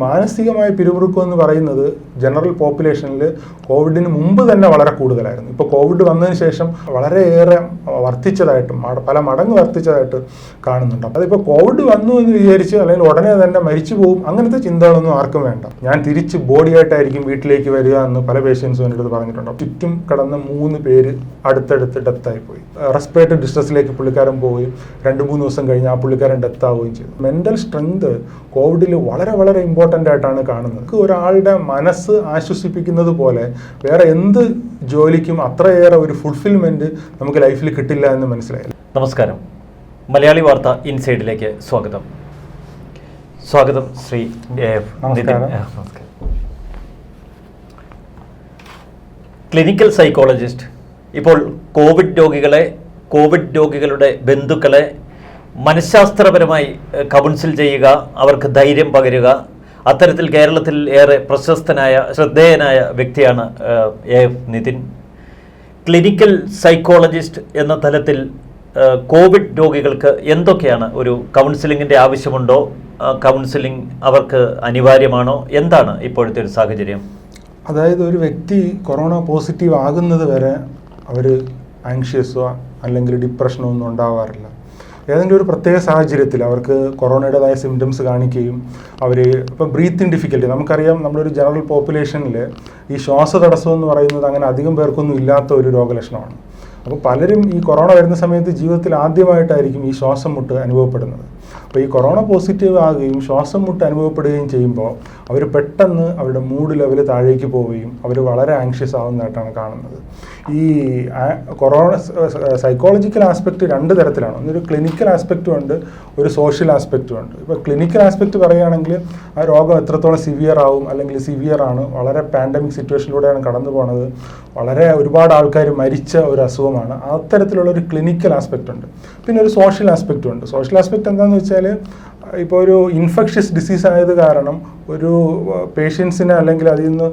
മാനസികമായ പിരിമുറുക്കം എന്ന് പറയുന്നത് ജനറൽ പോപ്പുലേഷനിൽ കോവിഡിന് മുമ്പ് തന്നെ വളരെ കൂടുതലായിരുന്നു. ഇപ്പോൾ കോവിഡ് വന്നതിന് ശേഷം വളരെയേറെ വർദ്ധിച്ചതായിട്ടും പല മടങ്ങ് വർദ്ധിച്ചതായിട്ട് കാണുന്നുണ്ട്. അതിപ്പോൾ കോവിഡ് വന്നു എന്ന് വിചാരിച്ച് അല്ലെങ്കിൽ ഉടനെ തന്നെ മരിച്ചു പോകും അങ്ങനത്തെ ചിന്തകളൊന്നും ആർക്കും വേണ്ട. ഞാൻ തിരിച്ച് ബോഡിയായിട്ടായിരിക്കും വീട്ടിലേക്ക് വരിക എന്ന് പല പേഷ്യൻസും എൻ്റെ അടുത്ത് പറഞ്ഞിട്ടുണ്ട്. ചുറ്റും കടന്ന 3 പേര് അടുത്തടുത്ത് ഡെത്തായി പോയി. റെസ്പിറേറ്ററി ഡിസ്ട്രസിലേക്ക് പുള്ളിക്കാരൻ പോവുകയും 2-3 ദിവസം കഴിഞ്ഞ് ആ പുള്ളിക്കാരൻ ഡെത്താവുകയും ചെയ്തു. മെൻ്റൽ സ്ട്രെങ്ത് കോവിഡിൽ വളരെ വളരെ ഇമ്പോർട്ടൻ്റ് ആയിട്ടാണ് കാണുന്നത്. ഒരാളുടെ മനസ്സ് ആശ്വസിപ്പിക്കുന്നത് പോലെ വേറെ എന്ത് ജോലിക്കും അത്രയേറെ ഒരു ഫുൾഫിൽമെന്റ് നമുക്ക് ലൈഫിൽ കിട്ടില്ല എന്ന് മനസ്സിലായി. നമസ്കാരം, മലയാളി വാർത്ത ഇൻസൈഡിലേക്ക് സ്വാഗതം. ശ്രീ നമസ്കാരം. ക്ലിനിക്കൽ സൈക്കോളജിസ്റ്റ് ഇപ്പോൾ കോവിഡ് രോഗികളുടെ ബന്ധുക്കളെ മനഃശാസ്ത്രപരമായി കൗൺസിൽ ചെയ്യുക, അവർക്ക് ധൈര്യം പകരുക, അത്തരത്തിൽ കേരളത്തിൽ ഏറെ പ്രശസ്തനായ ശ്രദ്ധേയനായ വ്യക്തിയാണ് എഫ് നിതിൻ. ക്ലിനിക്കൽ സൈക്കോളജിസ്റ്റ് എന്ന തലത്തിൽ കോവിഡ് രോഗികൾക്ക് എന്തൊക്കെയാണ് ഒരു കൗൺസിലിങ്ങിൻ്റെ ആവശ്യമുണ്ടോ? കൗൺസിലിംഗ് അവർക്ക് അനിവാര്യമാണോ? എന്താണ് ഇപ്പോഴത്തെ ഒരു സാഹചര്യം? അതായത് ഒരു വ്യക്തി കൊറോണ പോസിറ്റീവ് ആകുന്നത് വരെ അവർ ആങ്ഷ്യസോ അല്ലെങ്കിൽ ഡിപ്രഷനോ ഒന്നും ഉണ്ടാവാറില്ല. ഏതെങ്കിലും ഒരു പ്രത്യേക സാഹചര്യത്തിൽ അവർക്ക് കൊറോണയുടേതായ സിംറ്റംസ് കാണിക്കുകയും അവർ ഇപ്പോൾ ബ്രീത്തിങ് ഡിഫിക്കൽറ്റി, നമുക്കറിയാം നമ്മളൊരു ജനറൽ പോപ്പുലേഷനിൽ ഈ ശ്വാസതടസ്സം എന്ന് പറയുന്നത് അങ്ങനെ അധികം പേർക്കൊന്നും ഇല്ലാത്ത ഒരു രോഗലക്ഷണമാണ്. അപ്പോൾ പലരും ഈ കൊറോണ വരുന്ന സമയത്ത് ജീവിതത്തിൽ ആദ്യമായിട്ടായിരിക്കും ഈ ശ്വാസം മുട്ട് അനുഭവപ്പെടുന്നത്. അപ്പോൾ ഈ കൊറോണ പോസിറ്റീവ് ആകുകയും ശ്വാസം മുട്ട് അനുഭവപ്പെടുകയും ചെയ്യുമ്പോൾ അവർ പെട്ടെന്ന് അവരുടെ മൂഡ് ലെവൽ താഴേക്ക് പോവുകയും അവർ വളരെ ആങ്ഷ്യസ് ആവുന്നതായിട്ടാണ് കാണുന്നത്. ഈ കൊറോണ സൈക്കോളജിക്കൽ ആസ്പെക്റ്റ് 2 തരത്തിലാണ്. ഒന്നൊരു ക്ലിനിക്കൽ ആസ്പെക്റ്റും ഉണ്ട്, ഒരു സോഷ്യൽ ആസ്പെക്റ്റും ഉണ്ട്. ഇപ്പോൾ ക്ലിനിക്കൽ ആസ്പെക്റ്റ് പറയുകയാണെങ്കിൽ ആ രോഗം എത്രത്തോളം സിവിയർ ആവും, അല്ലെങ്കിൽ സിവിയർ ആണ്, വളരെ പാൻഡമിക് സിറ്റുവേഷനിലൂടെയാണ് കടന്നു പോകുന്നത്, വളരെ ഒരുപാട് ആൾക്കാർ മരിച്ച ഒരു അസുഖമാണ്. അത്തരത്തിലുള്ള ഒരു ക്ലിനിക്കൽ ആസ്പെക്റ്റ് ഉണ്ട്. പിന്നെ ഒരു സോഷ്യൽ ആസ്പെക്റ്റും ഉണ്ട്. സോഷ്യൽ ആസ്പെക്റ്റ് എന്താണെന്ന് വെച്ചാൽ ഇപ്പോൾ ഒരു ഇൻഫെക്ഷ്യസ് ഡിസീസ് ആയത് കാരണം ഒരു പേഷ്യൻസിനെ അല്ലെങ്കിൽ അതിൽ നിന്ന്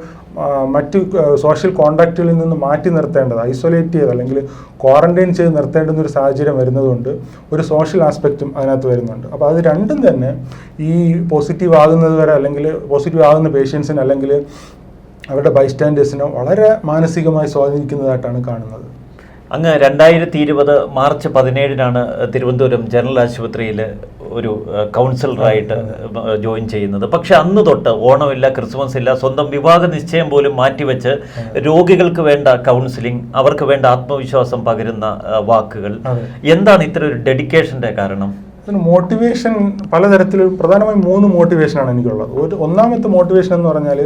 മറ്റ് സോഷ്യൽ കോണ്ടാക്റ്റുകളിൽ നിന്ന് മാറ്റി നിർത്തേണ്ടത്, ഐസൊലേറ്റ് ചെയ്ത് അല്ലെങ്കിൽ ക്വാറന്റൈൻ ചെയ്ത് നിർത്തേണ്ടുന്ന ഒരു സാഹചര്യം വരുന്നതുകൊണ്ട് ഒരു സോഷ്യൽ ആസ്പെക്റ്റും അതിനകത്ത് വരുന്നുണ്ട്. അപ്പോൾ അത് രണ്ടും തന്നെ ഈ പോസിറ്റീവ് ആകുന്നത് വരെ അല്ലെങ്കിൽ പോസിറ്റീവ് ആകുന്ന പേഷ്യൻസിന് അല്ലെങ്കിൽ അവരുടെ ബൈസ്റ്റാൻഡേഴ്സിനെ വളരെ മാനസികമായി സ്വാധീനിക്കുന്നതായിട്ടാണ് കാണുന്നത്. അങ്ങ് 2020 മാർച്ച് 17 തിരുവനന്തപുരം ജനറൽ ആശുപത്രിയിൽ ഒരു കൗൺസിലറായിട്ട് ജോയിൻ ചെയ്യുന്നത്. പക്ഷെ അന്ന് തൊട്ട് ഓണമില്ല, ക്രിസ്മസ് ഇല്ല, സ്വന്തം വിവാഹ നിശ്ചയം പോലും മാറ്റിവെച്ച് രോഗികൾക്ക് വേണ്ട കൗൺസിലിംഗ്, അവർക്ക് വേണ്ട ആത്മവിശ്വാസം പകരുന്ന വാക്കുകൾ, എന്താണ് ഇത്ര ഒരു ഡെഡിക്കേഷൻ്റെ കാരണം? മോട്ടിവേഷൻ പലതരത്തിലും, പ്രധാനമായും 3 മോട്ടിവേഷനാണ് എനിക്കുള്ളത്. ഒന്നാമത്തെ മോട്ടിവേഷൻ എന്ന് പറഞ്ഞാൽ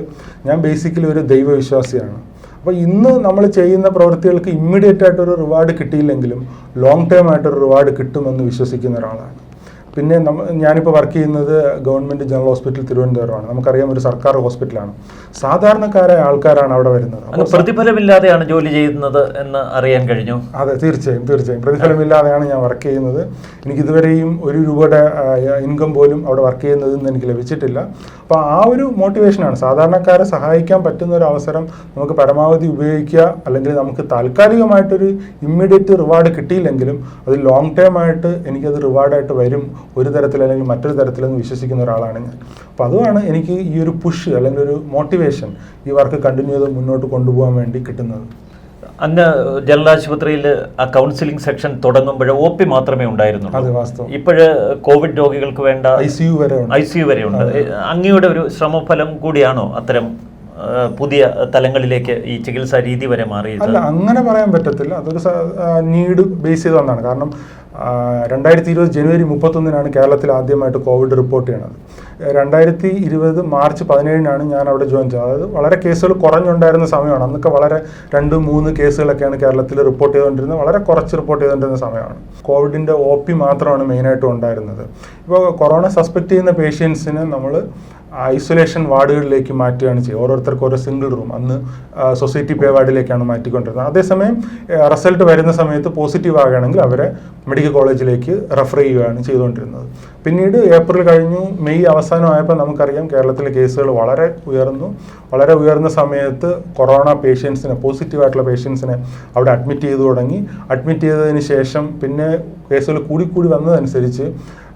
ഞാൻ ബേസിക്കലി ഒരു ദൈവവിശ്വാസിയാണ്. അപ്പോൾ ഇന്ന് നമ്മൾ ചെയ്യുന്ന പ്രവൃത്തികൾക്ക് ഇമ്മീഡിയറ്റ് ആയിട്ടൊരു റിവാർഡ് കിട്ടിയില്ലെങ്കിലും ലോങ് ടേം ആയിട്ടൊരു റിവാർഡ് കിട്ടുമെന്ന് വിശ്വസിക്കുന്ന ഒരാളാണ്. പിന്നെ ഞാനിപ്പോൾ വർക്ക് ചെയ്യുന്നത് ഗവൺമെൻറ് ജനറൽ ഹോസ്പിറ്റൽ തിരുവനന്തപുരമാണ്. നമുക്കറിയാം ഒരു സർക്കാർ ഹോസ്പിറ്റലാണ്. സാധാരണക്കാരായ ആൾക്കാരാണ് അവിടെ വരുന്നത്. പ്രതിഫലമില്ലാതെയാണ് ജോലി ചെയ്യുന്നത് എന്ന് അറിയാൻ കഴിഞ്ഞു. അതെ, തീർച്ചയായും പ്രതിഫലമില്ലാതെയാണ് ഞാൻ വർക്ക് ചെയ്യുന്നത്. എനിക്ക് ഇതുവരെയും 1 രൂപയുടെ ഇൻകം പോലും അവിടെ വർക്ക് ചെയ്യുന്നതെന്ന് എനിക്ക് ലഭിച്ചിട്ടില്ല. അപ്പോൾ ആ ഒരു മോട്ടിവേഷനാണ്. സാധാരണക്കാരെ സഹായിക്കാൻ പറ്റുന്ന ഒരു അവസരം നമുക്ക് പരമാവധി ഉപയോഗിക്കുക, അല്ലെങ്കിൽ നമുക്ക് താൽക്കാലികമായിട്ടൊരു ഇമ്മീഡിയറ്റ് റിവാർഡ് കിട്ടിയില്ലെങ്കിലും അത് ലോങ് ടേം ആയിട്ട് എനിക്കത് റിവാർഡായിട്ട് വരും ഒരു തരത്തിൽ അല്ലെങ്കിൽ മറ്റൊരു തരത്തിലെന്ന് വിശ്വസിക്കുന്ന ഒരാളാണ് ഞാൻ. അപ്പോൾ അതുമാണ് എനിക്ക് ഈ ഒരു പുഷ് അല്ലെങ്കിൽ ഒരു മോട്ടിവേഷൻ ഈ വർക്ക് കണ്ടിന്യൂ ചെയ്ത് മുന്നോട്ട് കൊണ്ടുപോകാൻ വേണ്ടി കിട്ടുന്നത്. അന്ന് ജനറൽ ആശുപത്രിയിൽ ആ കൗൺസിലിംഗ് സെക്ഷൻ തുടങ്ങുമ്പോൾ OP മാത്രമേ ഉണ്ടായിരുന്നുള്ളൂ. അത് വാസ്തവം. ഇപ്പോഴ് കോവിഡ് രോഗികൾക്ക് വേണ്ട ICU വരെ ഉണ്ട്. അങ്ങയുടെ ഒരു ശ്രമഫലം കൂടിയാണോ അത്തരം പുതിയ തലങ്ങളിലേക്ക് ഈ ചികിത്സാ രീതി വരെ മാറിയത്? അല്ല, അങ്ങനെ പറയാൻ പറ്റത്തില്ല. അതൊരു നീഡ് ബേസ് ചെയ്ത് വന്നതാണ്. കാരണം 2020 ജനുവരി 31 കേരളത്തിൽ ആദ്യമായിട്ട് കോവിഡ് റിപ്പോർട്ട് ചെയ്യണത്. 2020 മാർച്ച് 17 ഞാൻ അവിടെ ജോയിൻ ചെയ്തത്. അതായത് വളരെ കേസുകൾ കുറഞ്ഞുണ്ടായിരുന്ന സമയമാണ്. അന്നൊക്കെ വളരെ 2-3 കേസുകളൊക്കെയാണ് കേരളത്തിൽ റിപ്പോർട്ട് ചെയ്തുകൊണ്ടിരുന്നത്. വളരെ കുറച്ച് റിപ്പോർട്ട് ചെയ്തുകൊണ്ടിരുന്ന സമയമാണ്. കോവിഡിൻ്റെ OP മാത്രമാണ് മെയിനായിട്ടും ഉണ്ടായിരുന്നത്. ഇപ്പോൾ കൊറോണ സസ്പെക്ട് ചെയ്യുന്ന പേഷ്യൻസിനെ നമ്മൾ ഐസൊലേഷൻ വാർഡുകളിലേക്ക് മാറ്റുകയാണ് ചെയ്യുക. ഓരോരുത്തർക്ക് ഓരോ സിംഗിൾ റൂം അന്ന് സൊസൈറ്റി പേ വാർഡിലേക്കാണ് മാറ്റിക്കൊണ്ടിരുന്നത്. അതേസമയം റിസൾട്ട് വരുന്ന സമയത്ത് പോസിറ്റീവ് ആകുകയാണെങ്കിൽ അവരെ മെഡിക്കൽ കോളേജിലേക്ക് റെഫർ ചെയ്യുകയാണ് ചെയ്തുകൊണ്ടിരുന്നത്. പിന്നീട് ഏപ്രിൽ കഴിഞ്ഞു, മെയ് അവസാനമായപ്പോൾ നമുക്കറിയാം കേരളത്തിലെ കേസുകൾ വളരെ ഉയർന്ന സമയത്ത് കൊറോണ പേഷ്യൻസിനെ, പോസിറ്റീവായിട്ടുള്ള പേഷ്യൻസിനെ അവിടെ അഡ്മിറ്റ് ചെയ്തു തുടങ്ങി. അഡ്മിറ്റ് ചെയ്തതിന് ശേഷം പിന്നെ കേസുകൾ കൂടി വന്നതനുസരിച്ച്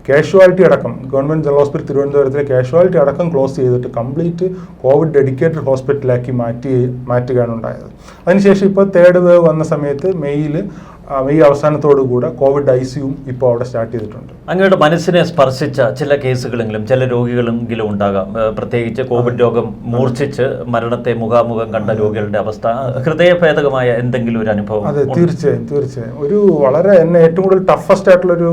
കാഷ്വാലിറ്റി അടക്കം ഗവൺമെൻറ് ജനറൽ ഹോസ്പിറ്റൽ തിരുവനന്തപുരത്തിലെ കാഷ്വാലിറ്റി അടക്കം ക്ലോസ് ചെയ്തിട്ട് കംപ്ലീറ്റ് കോവിഡ് ഡെഡിക്കേറ്റഡ് ഹോസ്പിറ്റലാക്കി മാറ്റുകയാണ് ഉണ്ടായത്. അതിനുശേഷം ഇപ്പോൾ തേർഡ് വേവ് വന്ന സമയത്ത് മെയ് അവസാനത്തോടു കൂടെ കോവിഡ് ICU ഇപ്പോൾ അവിടെ സ്റ്റാർട്ട് ചെയ്തിട്ടുണ്ട്. അങ്ങയുടെ മനസ്സിനെ സ്പർശിച്ച ചില കേസുകളെങ്കിലും ചില രോഗികളെങ്കിലും ഉണ്ടാകാം, പ്രത്യേകിച്ച് കോവിഡ് രോഗം മൂർച്ഛിച്ച് മരണത്തെ മുഖാമുഖം കണ്ട രോഗികളുടെ അവസ്ഥ, ഹൃദയഭേദകമായ എന്തെങ്കിലും ഒരു അനുഭവം? അതെ, തീർച്ചയായും. ഒരു വളരെ എന്നെ ഏറ്റവും കൂടുതൽ ടഫസ്റ്റ് ആയിട്ടുള്ളൊരു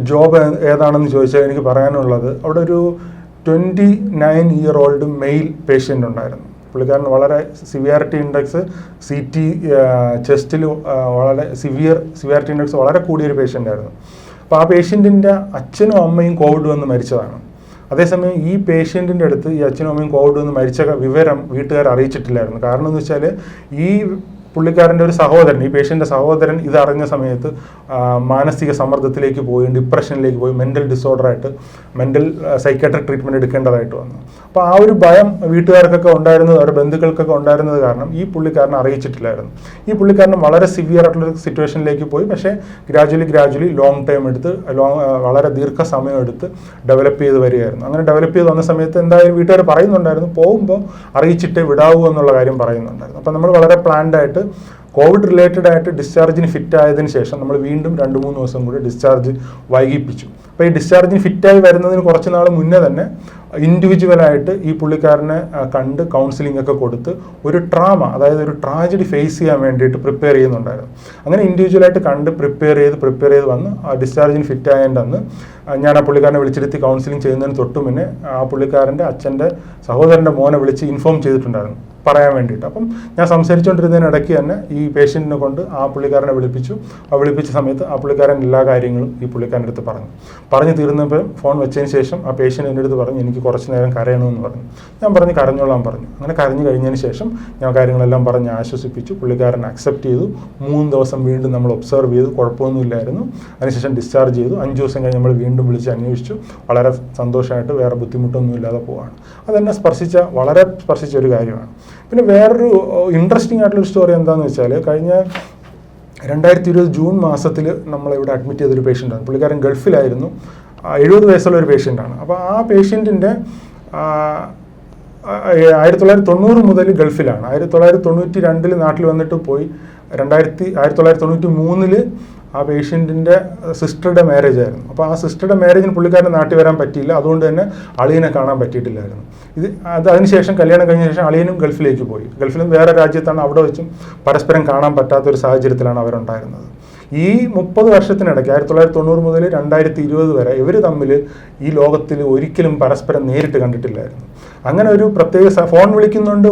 ജോബ് ഏതാണെന്ന് ചോദിച്ചാൽ എനിക്ക് പറയാനുള്ളത്, അവിടെ ഒരു 29-year-old മെയിൽ പേഷ്യൻ്റ് ഉണ്ടായിരുന്നു. പുള്ളിക്കാരന് വളരെ സിവിയാരിറ്റി ഇൻഡെക്സ് CT ചെസ്റ്റിൽ വളരെ സിവിയാരിറ്റി ഇൻഡെക്സ് വളരെ കൂടിയൊരു പേഷ്യൻ്റ് ആയിരുന്നു. അപ്പോൾ ആ പേഷ്യൻറ്റിൻ്റെ അച്ഛനും അമ്മയും കോവിഡ് വന്ന് മരിച്ചതാണ്. അതേസമയം ഈ പേഷ്യൻറ്റിൻ്റെ അടുത്ത് ഈ അച്ഛനും അമ്മയും കോവിഡ് വന്ന് മരിച്ച വിവരം വീട്ടുകാർ അറിയിച്ചിട്ടില്ലായിരുന്നു. കാരണം എന്ന് വെച്ചാൽ ഈ പുള്ളിക്കാരൻ്റെ ഒരു സഹോദരൻ, ഈ പേഷ്യൻ്റെ സഹോദരൻ ഇതറിഞ്ഞ സമയത്ത് മാനസിക സമ്മർദ്ദത്തിലേക്ക് പോയി, ഡിപ്രഷനിലേക്ക് പോയി, മെൻ്റൽ ഡിസോർഡറായിട്ട് സൈക്കാട്രിക് ട്രീറ്റ്മെൻറ്റ് എടുക്കേണ്ടതായിട്ട് വന്നു. അപ്പോൾ ആ ഒരു ഭയം വീട്ടുകാർക്കൊക്കെ ഉണ്ടായിരുന്നത്, അവരുടെ ബന്ധുക്കൾക്കൊക്കെ ഉണ്ടായിരുന്നത് കാരണം ഈ പുള്ളിക്കാരനെ അറിയിച്ചിട്ടില്ലായിരുന്നു. ഈ പുള്ളിക്കാരന് വളരെ സിവിയർ ആയിട്ടുള്ള സിറ്റുവേഷനിലേക്ക് പോയി. പക്ഷേ ഗ്രാജുവലി ലോങ് ടൈം എടുത്ത് വളരെ ദീർഘസമയം എടുത്ത് ഡെവലപ്പ് ചെയ്ത് വരികയായിരുന്നു. അങ്ങനെ ഡെവലപ്പ് ചെയ്ത് വന്ന സമയത്ത് എന്തായാലും വീട്ടുകാർ പറയുന്നുണ്ടായിരുന്നു, പോകുമ്പോൾ അറിയിച്ചിട്ടേ വിടാവൂ എന്നുള്ള കാര്യം പറയുന്നുണ്ടായിരുന്നു. അപ്പോൾ നമ്മൾ വളരെ പ്ലാൻഡായിട്ട് കോവിഡ് റിലേറ്റഡ് ആയിട്ട് ഡിസ്ചാർജിന് ഫിറ്റ് ആയതിനു ശേഷം നമ്മൾ വീണ്ടും 2-3 ദിവസം കൂടി ഡിസ്ചാർജ് വൈകിപ്പിച്ചു. അപ്പോൾ ഈ ഡിസ്ചാർജിന് ഫിറ്റായി വരുന്നതിന് കുറച്ച് നാൾ മുന്നേ തന്നെ ഇൻഡിവിജ്വലായിട്ട് ഈ പുള്ളിക്കാരനെ കണ്ട് കൗൺസിലിംഗ് ഒക്കെ കൊടുത്ത് ഒരു ട്രാമ, അതായത് ഒരു ട്രാജഡി ഫേസ് ചെയ്യാൻ വേണ്ടിയിട്ട് പ്രിപ്പയർ ചെയ്യുന്നുണ്ടായിരുന്നു. അങ്ങനെ ഇൻഡിവിജ്വലായിട്ട് കണ്ട് പ്രിപ്പയർ ചെയ്ത് വന്ന് ആ ഡിസ്ചാർജിന് ഫിറ്റ് ആയതിൻ്റെ അന്ന് ഞാൻ ആ പുള്ളിക്കാരനെ വിളിച്ചിരുത്തി കൗൺസിലിംഗ് ചെയ്യുന്നതിന് തൊട്ട് മുന്നേ ആ പുള്ളിക്കാരൻ്റെ അച്ഛൻ്റെ സഹോദരൻ്റെ മോനെ വിളിച്ച് ഇൻഫോം ചെയ്തിട്ടുണ്ടായിരുന്നു പറയാൻ വേണ്ടിയിട്ട്. അപ്പം ഞാൻ സംസാരിച്ചുകൊണ്ടിരുന്നതിനിടയ്ക്ക് തന്നെ ഈ പേഷ്യൻറ്റിനെ കൊണ്ട് ആ പുള്ളിക്കാരനെ വിളിപ്പിച്ച സമയത്ത് ആ പുള്ളിക്കാരൻ എല്ലാ കാര്യങ്ങളും ഈ പുള്ളിക്കാരൻ്റെ അടുത്ത് പറഞ്ഞു തീർന്നപ്പോൾ ഫോൺ വെച്ചതിന് ശേഷം ആ പേഷ്യൻ്റ് എൻ്റെ അടുത്ത് പറഞ്ഞു, എനിക്ക് കുറച്ച് നേരം കരയണമെന്ന് പറഞ്ഞു. ഞാൻ പറഞ്ഞു കരഞ്ഞോളാൻ പറഞ്ഞു. അങ്ങനെ കരഞ്ഞു കഴിഞ്ഞതിന് ശേഷം ഞാൻ കാര്യങ്ങളെല്ലാം പറഞ്ഞ് ആശ്വസിപ്പിച്ചു. പുള്ളിക്കാരൻ അക്സെപ്റ്റ് ചെയ്തു. 3 ദിവസം വീണ്ടും നമ്മൾ ഒബ്സർവ് ചെയ്തു, കുഴപ്പമൊന്നുമില്ലായിരുന്നു. അതിനുശേഷം ഡിസ്ചാർജ് ചെയ്തു. 5 ദിവസം കഴിഞ്ഞ് നമ്മൾ വീണ്ടും വിളിച്ച് അന്വേഷിച്ചു. വളരെ സന്തോഷമായിട്ട് വേറെ ബുദ്ധിമുട്ടൊന്നും ഇല്ലാതെ പോവാണ്. അതെന്നെ വളരെ സ്പർശിച്ച ഒരു കാര്യമാണ്. പിന്നെ വേറൊരു ഇൻട്രസ്റ്റിംഗ് ആയിട്ടുള്ളൊരു സ്റ്റോറി എന്താണെന്ന് വെച്ചാൽ, കഴിഞ്ഞ 2020 ജൂൺ മാസത്തിൽ നമ്മളിവിടെ അഡ്മിറ്റ് ചെയ്തൊരു പേഷ്യൻ്റാണ്. പുള്ളിക്കാരൻ ഗൾഫിലായിരുന്നു. 70 വയസ്സുള്ള ഒരു പേഷ്യൻ്റാണ്. അപ്പോൾ ആ പേഷ്യൻറ്റിൻ്റെ 1990 മുതൽ ഗൾഫിലാണ്. 1992 നാട്ടിൽ വന്നിട്ട് പോയി. 1993 ആ പേഷ്യൻറ്റിൻ്റെ സിസ്റ്ററുടെ മാരേജ് ആയിരുന്നു. അപ്പോൾ ആ സിസ്റ്ററുടെ മാരേജിന് പുള്ളിക്കാരൻ നാട്ടിൽ വരാൻ പറ്റിയില്ല. അതുകൊണ്ട് തന്നെ അളിയനെ കാണാൻ പറ്റിയിട്ടില്ലായിരുന്നു. അതിനുശേഷം കല്യാണം കഴിഞ്ഞ ശേഷം അളിയനും ഗൾഫിലേക്ക് പോയി. ഗൾഫിലും വേറെ രാജ്യത്താണ്. അവിടെ വെച്ചും പരസ്പരം കാണാൻ പറ്റാത്തൊരു സാഹചര്യത്തിലാണ് അവരുണ്ടായിരുന്നത്. ഈ 30 വർഷത്തിനിടയ്ക്ക് 1990 മുതൽ 2020 വരെ ഇവർ തമ്മിൽ ഈ ലോകത്തിൽ ഒരിക്കലും പരസ്പരം നേരിട്ട് കണ്ടിട്ടില്ലായിരുന്നു. അങ്ങനെ ഒരു പ്രത്യേക ഫോൺ വിളിക്കുന്നുണ്ട്,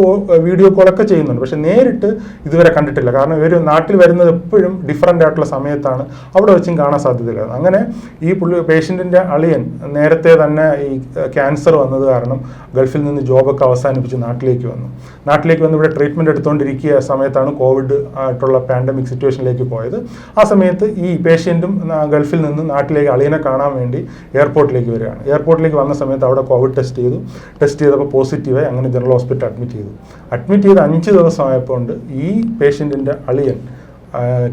വീഡിയോ കോളൊക്കെ ചെയ്യുന്നുണ്ട്, പക്ഷെ നേരിട്ട് ഇതുവരെ കണ്ടിട്ടില്ല. കാരണം ഇവർ നാട്ടിൽ വരുന്നത് എപ്പോഴും ഡിഫറൻ്റ് ആയിട്ടുള്ള സമയത്താണ്, അവിടെ വെച്ചും കാണാൻ സാധ്യതയില്ല. അങ്ങനെ ഈ പേഷ്യൻറ്റിൻ്റെ അളിയൻ നേരത്തെ തന്നെ ഈ ക്യാൻസർ വന്നത് കാരണം ഗൾഫിൽ നിന്ന് ജോബൊക്കെ അവസാനിപ്പിച്ച് നാട്ടിലേക്ക് വന്ന് ഇവിടെ ട്രീറ്റ്മെൻറ്റ് എടുത്തുകൊണ്ടിരിക്കുക സമയത്താണ് കോവിഡ് ആയിട്ടുള്ള പാൻഡമിക് സിറ്റുവേഷനിലേക്ക് പോയത്. ആ സമയത്ത് ഈ പേഷ്യൻറ്റും ഗൾഫിൽ നിന്ന് നാട്ടിലേക്ക് അളിയനെ കാണാൻ വേണ്ടി എയർപോർട്ടിലേക്ക് വരികയാണ്. എയർപോർട്ടിലേക്ക് വന്ന സമയത്ത് അവിടെ കോവിഡ് ടെസ്റ്റ് ചെയ്തപ്പോൾ പോസിറ്റീവായി. അങ്ങനെ ജനറൽ ഹോസ്പിറ്റൽ അഡ്മിറ്റ് ചെയ്ത് 5 ദിവസമായപ്പോൾ ഈ പേഷ്യൻറ്റിൻ്റെ അളിയൻ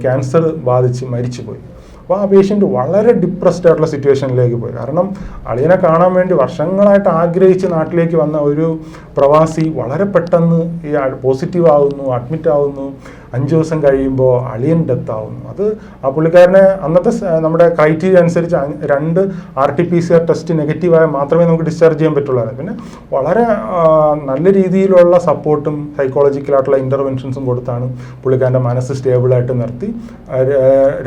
ക്യാൻസർ ബാധിച്ച് മരിച്ചുപോയി. അപ്പോൾ ആ പേഷ്യൻ്റ് വളരെ ഡിപ്രസ്ഡ് ആയിട്ടുള്ള സിറ്റുവേഷനിലേക്ക് പോയി. കാരണം അളിയനെ കാണാൻ വേണ്ടി വർഷങ്ങളായിട്ട് ആഗ്രഹിച്ച് നാട്ടിലേക്ക് വന്ന ഒരു പ്രവാസി വളരെ പെട്ടെന്ന് ഈ പോസിറ്റീവ് ആവുന്നു, അഡ്മിറ്റ് ആവുന്നു. 5 ദിവസം കഴിയുമ്പോൾ അളിയൻ ഡെത്ത് ആവുന്നു. അത് ആ പുള്ളിക്കാരനെ അന്നത്തെ നമ്മുടെ ക്രൈറ്റീരിയ അനുസരിച്ച് 2 RT-PCR ടെസ്റ്റ് നെഗറ്റീവായാൽ മാത്രമേ നമുക്ക് ഡിസ്ചാർജ് ചെയ്യാൻ പറ്റുള്ളൂ. പിന്നെ വളരെ നല്ല രീതിയിലുള്ള സപ്പോർട്ടും സൈക്കോളജിക്കലായിട്ടുള്ള ഇൻ്റർവെൻഷൻസും കൊടുത്താണ് പുള്ളിക്കാരൻ്റെ മനസ്സ് സ്റ്റേബിളായിട്ട് നിർത്തി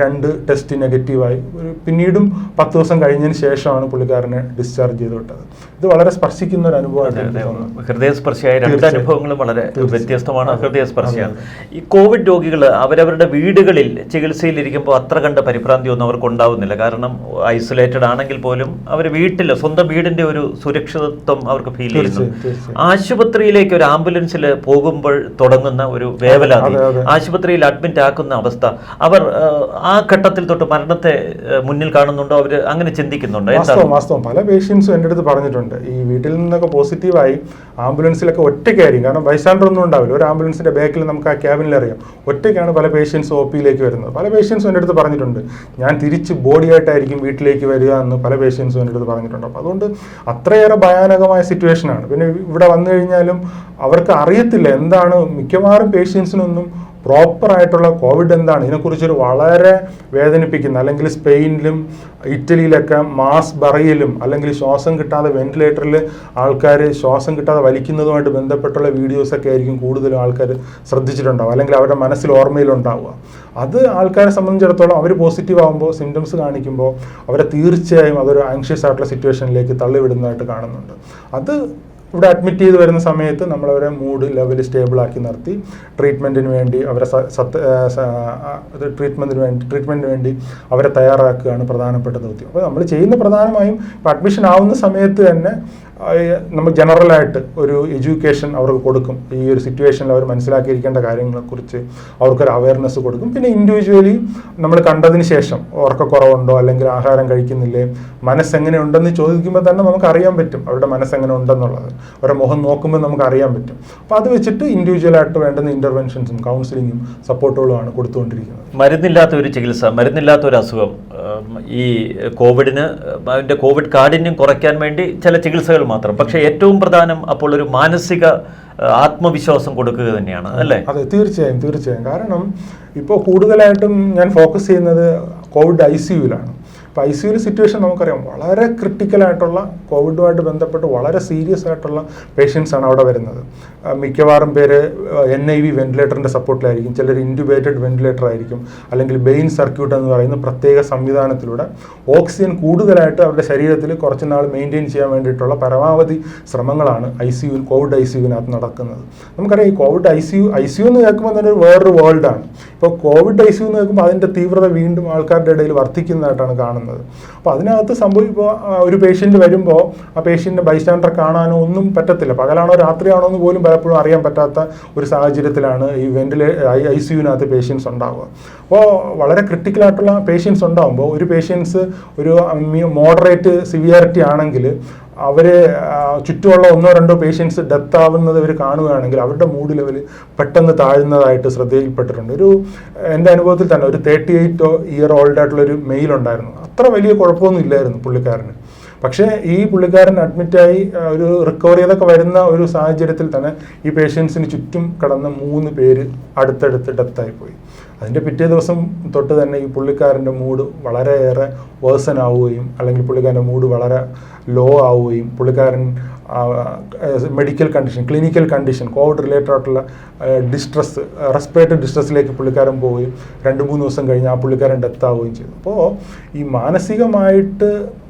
2 ടെസ്റ്റ് നെഗറ്റീവായി. പിന്നീടും 10 ദിവസം കഴിഞ്ഞതിന് ശേഷമാണ് പുള്ളിക്കാരനെ ഡിസ്ചാർജ് ചെയ്ത് വിട്ടത്. ഇത് വളരെ സ്പർശിക്കുന്ന ഒരു അനുഭവമാണ്. ഹൃദയസ്പർശിയായ 2 അനുഭവങ്ങളും വളരെ വ്യത്യസ്തമാണ്, ഹൃദയസ്പർശിയാണ്. ഈ കോവിഡ് രോഗികൾ അവരവരുടെ വീടുകളിൽ ചികിത്സയിലിരിക്കുമ്പോൾ അത്ര കണ്ട പരിഭ്രാന്തിയൊന്നും അവർക്ക് ഉണ്ടാവുന്നില്ല. കാരണം ഐസൊലേറ്റഡ് ആണെങ്കിൽ പോലും അവർ വീട്ടിൽ സ്വന്തം വീടിന്റെ ഒരു സുരക്ഷിതത്വം അവർക്ക് ഫീൽ ചെയ്യുന്നു. ആശുപത്രിയിലേക്ക് ഒരു ആംബുലൻസിൽ പോകുമ്പോൾ തുടങ്ങുന്ന ഒരു വേവലാതി, ആശുപത്രിയിൽ അഡ്മിറ്റ് ആക്കുന്ന അവസ്ഥ, അവർ ആ ഘട്ടത്തിൽ തൊട്ട് മരണത്തെ മുന്നിൽ കാണുന്നുണ്ടോ? അവർ അങ്ങനെ ചിന്തിക്കുന്നുണ്ടോ? വാസ്തവം പല പേഷ്യൻസും എൻ്റെ അടുത്ത് പറഞ്ഞിട്ടുണ്ട്. പറഞ്ഞിട്ടുണ്ട്, ഈ വീട്ടിൽ നിന്നൊക്കെ പോസിറ്റീവായി ആംബുലൻസിലൊക്കെ ഒറ്റയ്ക്കായിരിക്കും, കാരണം ബൈസ്റ്റാൻഡർ ഒന്നും ഉണ്ടാവില്ല. ഒരു ആംബുലൻസിൻ്റെ ബാക്കിൽ നമുക്ക് ആ ക്യാബിനിൽ അറിയാം, ഒറ്റയ്ക്കാണ് പല പേഷ്യൻസ് ഒ പിയിലേക്ക് വരുന്നത്. പല പേഷ്യൻസും എൻ്റെ അടുത്ത് പറഞ്ഞിട്ടുണ്ട്, ഞാൻ തിരിച്ച് ബോഡിയായിട്ടായിരിക്കും വീട്ടിലേക്ക് വരിക എന്ന് പല പേഷ്യൻസും എൻ്റെ അടുത്ത് പറഞ്ഞിട്ടുണ്ട്. അപ്പോൾ അതുകൊണ്ട് അത്രയേറെ ഭയാനകമായ സിറ്റുവേഷനാണ്. പിന്നെ ഇവിടെ വന്നു കഴിഞ്ഞാലും അവർക്ക് അറിയത്തില്ല എന്താണ്, മിക്കവാറും പേഷ്യൻസിനൊന്നും പ്രോപ്പറായിട്ടുള്ള കോവിഡ് എന്താണ് ഇതിനെക്കുറിച്ചൊരു വളരെ വേദനിപ്പിക്കുന്ന, അല്ലെങ്കിൽ സ്പെയിനിലും ഇറ്റലിയിലൊക്കെ മാസ് ബറയിലും അല്ലെങ്കിൽ ശ്വാസം കിട്ടാതെ വെന്റിലേറ്ററിൽ ആൾക്കാർ ശ്വാസം കിട്ടാതെ വലിക്കുന്നതുമായിട്ട് ബന്ധപ്പെട്ടുള്ള വീഡിയോസൊക്കെ ആയിരിക്കും കൂടുതലും ആൾക്കാർ ശ്രദ്ധിച്ചിട്ടുണ്ടാവുക, അല്ലെങ്കിൽ അവരുടെ മനസ്സിൽ ഓർമ്മയിലുണ്ടാവുക. അത് ആൾക്കാരെ സംബന്ധിച്ചിടത്തോളം അവർ പോസിറ്റീവ് ആകുമ്പോൾ, സിംറ്റംസ് കാണിക്കുമ്പോൾ അവരെ തീർച്ചയായും അതൊരു ആങ്ഷ്യസ് ആയിട്ടുള്ള സിറ്റുവേഷനിലേക്ക് തള്ളിവിടുന്നതായിട്ട് കാണുന്നുണ്ട്. അത് ഇവിടെ അഡ്മിറ്റ് ചെയ്ത് വരുന്ന സമയത്ത് നമ്മളവരെ മൂഡ് ലെവൽ സ്റ്റേബിളാക്കി നിർത്തി ട്രീറ്റ്മെൻറ്റിന് വേണ്ടി അവരെ ട്രീറ്റ്മെൻറ്റിന് വേണ്ടി അവരെ തയ്യാറാക്കുകയാണ് പ്രധാനപ്പെട്ട ദൗത്യം. അപ്പോൾ നമ്മൾ ചെയ്യുന്ന പ്രധാനമായും ഇപ്പോൾ അഡ്മിഷൻ ആവുന്ന സമയത്ത് തന്നെ നമ്മൾ ജനറലായിട്ട് ഒരു എഡ്യൂക്കേഷൻ അവർക്ക് കൊടുക്കും. ഈ ഒരു സിറ്റുവേഷനിൽ അവർ മനസ്സിലാക്കിയിരിക്കേണ്ട കാര്യങ്ങളെക്കുറിച്ച് അവർക്കൊരു അവയർനെസ് കൊടുക്കും. പിന്നെ ഇൻഡിവിജ്വലി നമ്മൾ കണ്ടതിന് ശേഷം ഉറക്കക്കുറവുണ്ടോ അല്ലെങ്കിൽ ആഹാരം കഴിക്കുന്നില്ലേ, മനസ്സെങ്ങനെ ഉണ്ടെന്ന് ചോദിക്കുമ്പോൾ തന്നെ നമുക്ക് അറിയാൻ പറ്റും അവരുടെ മനസ്സെങ്ങനെ ഉണ്ടെന്നുള്ളത്. അവരുടെ മുഖം നോക്കുമ്പോൾ നമുക്ക് അറിയാൻ പറ്റും. അപ്പോൾ അത് വെച്ചിട്ട് ഇൻഡിവിജ്വലായിട്ട് വേണ്ടുന്ന ഇൻ്റർവെൻഷൻസും കൗൺസിലിങ്ങും സപ്പോർട്ടുകളുമാണ് കൊടുത്തുകൊണ്ടിരിക്കുന്നത്. മരുന്നില്ലാത്ത ഒരു ചികിത്സ, മരുന്നില്ലാത്ത ഒരു അസുഖം, ഈ കോവിഡിന് അതിൻ്റെ കോവിഡ് കാഠിന്യം കുറയ്ക്കാൻ വേണ്ടി ചില ചികിത്സകൾ മാത്രം. പക്ഷേ ഏറ്റവും പ്രധാനം അപ്പോൾ ഒരു മാനസിക ആത്മവിശ്വാസം കൊടുക്കുക തന്നെയാണ്, അല്ലേ? അതെ, തീർച്ചയായും. കാരണം ഇപ്പോൾ കൂടുതലായിട്ടും ഞാൻ ഫോക്കസ് ചെയ്യുന്നത് കോവിഡ് ICUവിലാണ്. ഇപ്പോൾ ICUവിൽ സിറ്റുവേഷൻ നമുക്കറിയാം, വളരെ ക്രിട്ടിക്കലായിട്ടുള്ള കോവിഡുമായിട്ട് ബന്ധപ്പെട്ട് വളരെ സീരിയസ് ആയിട്ടുള്ള പേഷ്യൻസാണ് അവിടെ വരുന്നത്. മിക്കവാറും പേര് NIV വെന്റിലേറ്ററിൻ്റെ സപ്പോർട്ടിലായിരിക്കും, ചിലർ ഇൻറ്റുബേറ്റഡ് വെന്റിലേറ്റർ ആയിരിക്കും, അല്ലെങ്കിൽ ബെയിൻ സർക്യൂട്ട് എന്ന് പറയുന്ന പ്രത്യേക സംവിധാനത്തിലൂടെ ഓക്സിജൻ കൂടുതലായിട്ട് അവരുടെ ശരീരത്തിൽ കുറച്ച് നാൾ മെയിൻറ്റെയിൻ ചെയ്യാൻ വേണ്ടിയിട്ടുള്ള പരമാവധി ശ്രമങ്ങളാണ് കോവിഡ് ICUവിനകത്ത് നടക്കുന്നത്. നമുക്കറിയാം, ഈ കോവിഡ് ICU എന്ന് കേൾക്കുമ്പോൾ തന്നെ വേറൊരു വേൾഡാണ്. ഇപ്പോൾ കോവിഡ് ICU എന്ന് കേൾക്കുമ്പോൾ അതിൻ്റെ തീവ്രത വീണ്ടും ആൾക്കാരുടെ ഇടയിൽ വർദ്ധിക്കുന്നതായിട്ടാണ് കാണുന്നത്. അപ്പോൾ അതിനകത്ത് ഇപ്പോൾ ഒരു പേഷ്യൻ്റ് വരുമ്പോൾ ആ പേഷ്യൻ്റെ ബൈസ്റ്റാൻഡർ കാണാനോ ഒന്നും പറ്റത്തില്ല. പകലാണോ രാത്രിയാണോ എന്ന് പോലും പലപ്പോഴും അറിയാൻ പറ്റാത്ത ഒരു സാഹചര്യത്തിലാണ് ഈ ICUവിനകത്ത് പേഷ്യൻസ് ഉണ്ടാവുക. അപ്പോൾ വളരെ ക്രിട്ടിക്കലായിട്ടുള്ള പേഷ്യൻസ് ഉണ്ടാകുമ്പോൾ, ഒരു പേഷ്യൻസ് ഒരു മോഡറേറ്റ് സിവിയറിറ്റി ആണെങ്കിൽ അവർ ചുറ്റുമുള്ള 1-2 പേഷ്യൻസ് ഡെത്ത് ആവുന്നത് അവർ കാണുകയാണെങ്കിൽ അവരുടെ മൂഡ് ലെവൽ പെട്ടെന്ന് താഴുന്നതായിട്ട് ശ്രദ്ധയിൽപ്പെട്ടിട്ടുണ്ട്. എൻ്റെ അനുഭവത്തിൽ തന്നെ ഒരു 38 ഇയർ ഓൾഡ് ആയിട്ടുള്ളൊരു മെയിൽ ഉണ്ടായിരുന്നു. അത്ര വലിയ കുഴപ്പമൊന്നും ഇല്ലായിരുന്നു പുള്ളിക്കാരന്. പക്ഷേ ഈ പുള്ളിക്കാരൻ അഡ്മിറ്റായി ഒരു റിക്കവറി ചെയ്തൊക്കെ വരുന്ന ഒരു സാഹചര്യത്തിൽ തന്നെ ഈ പേഷ്യൻസിന് ചുറ്റും കിടന്ന 3 പേര് അടുത്തടുത്ത് ഡെത്തായിപ്പോയി. അതിൻ്റെ പിറ്റേ ദിവസം തൊട്ട് തന്നെ ഈ പുള്ളിക്കാരൻ്റെ മൂഡ് വളരെയേറെ വേഴ്സൺ ആവുകയും, അല്ലെങ്കിൽ പുള്ളിക്കാരൻ്റെ മൂഡ് വളരെ ലോ ആവുകയും, പുള്ളിക്കാരൻ medical condition, clinical condition, Covid related ആയിട്ടുള്ള ഡിസ്ട്രസ്, റെസ്പിറേറ്ററി ഡിസ്ട്രസ്സിലേക്ക് പുള്ളിക്കാരൻ പോവുകയും 2-3 ദിവസം കഴിഞ്ഞ് ആ പുള്ളിക്കാരൻ ഡെത്ത് ആവുകയും ചെയ്തു. അപ്പോൾ ഈ മാനസികമായിട്ട്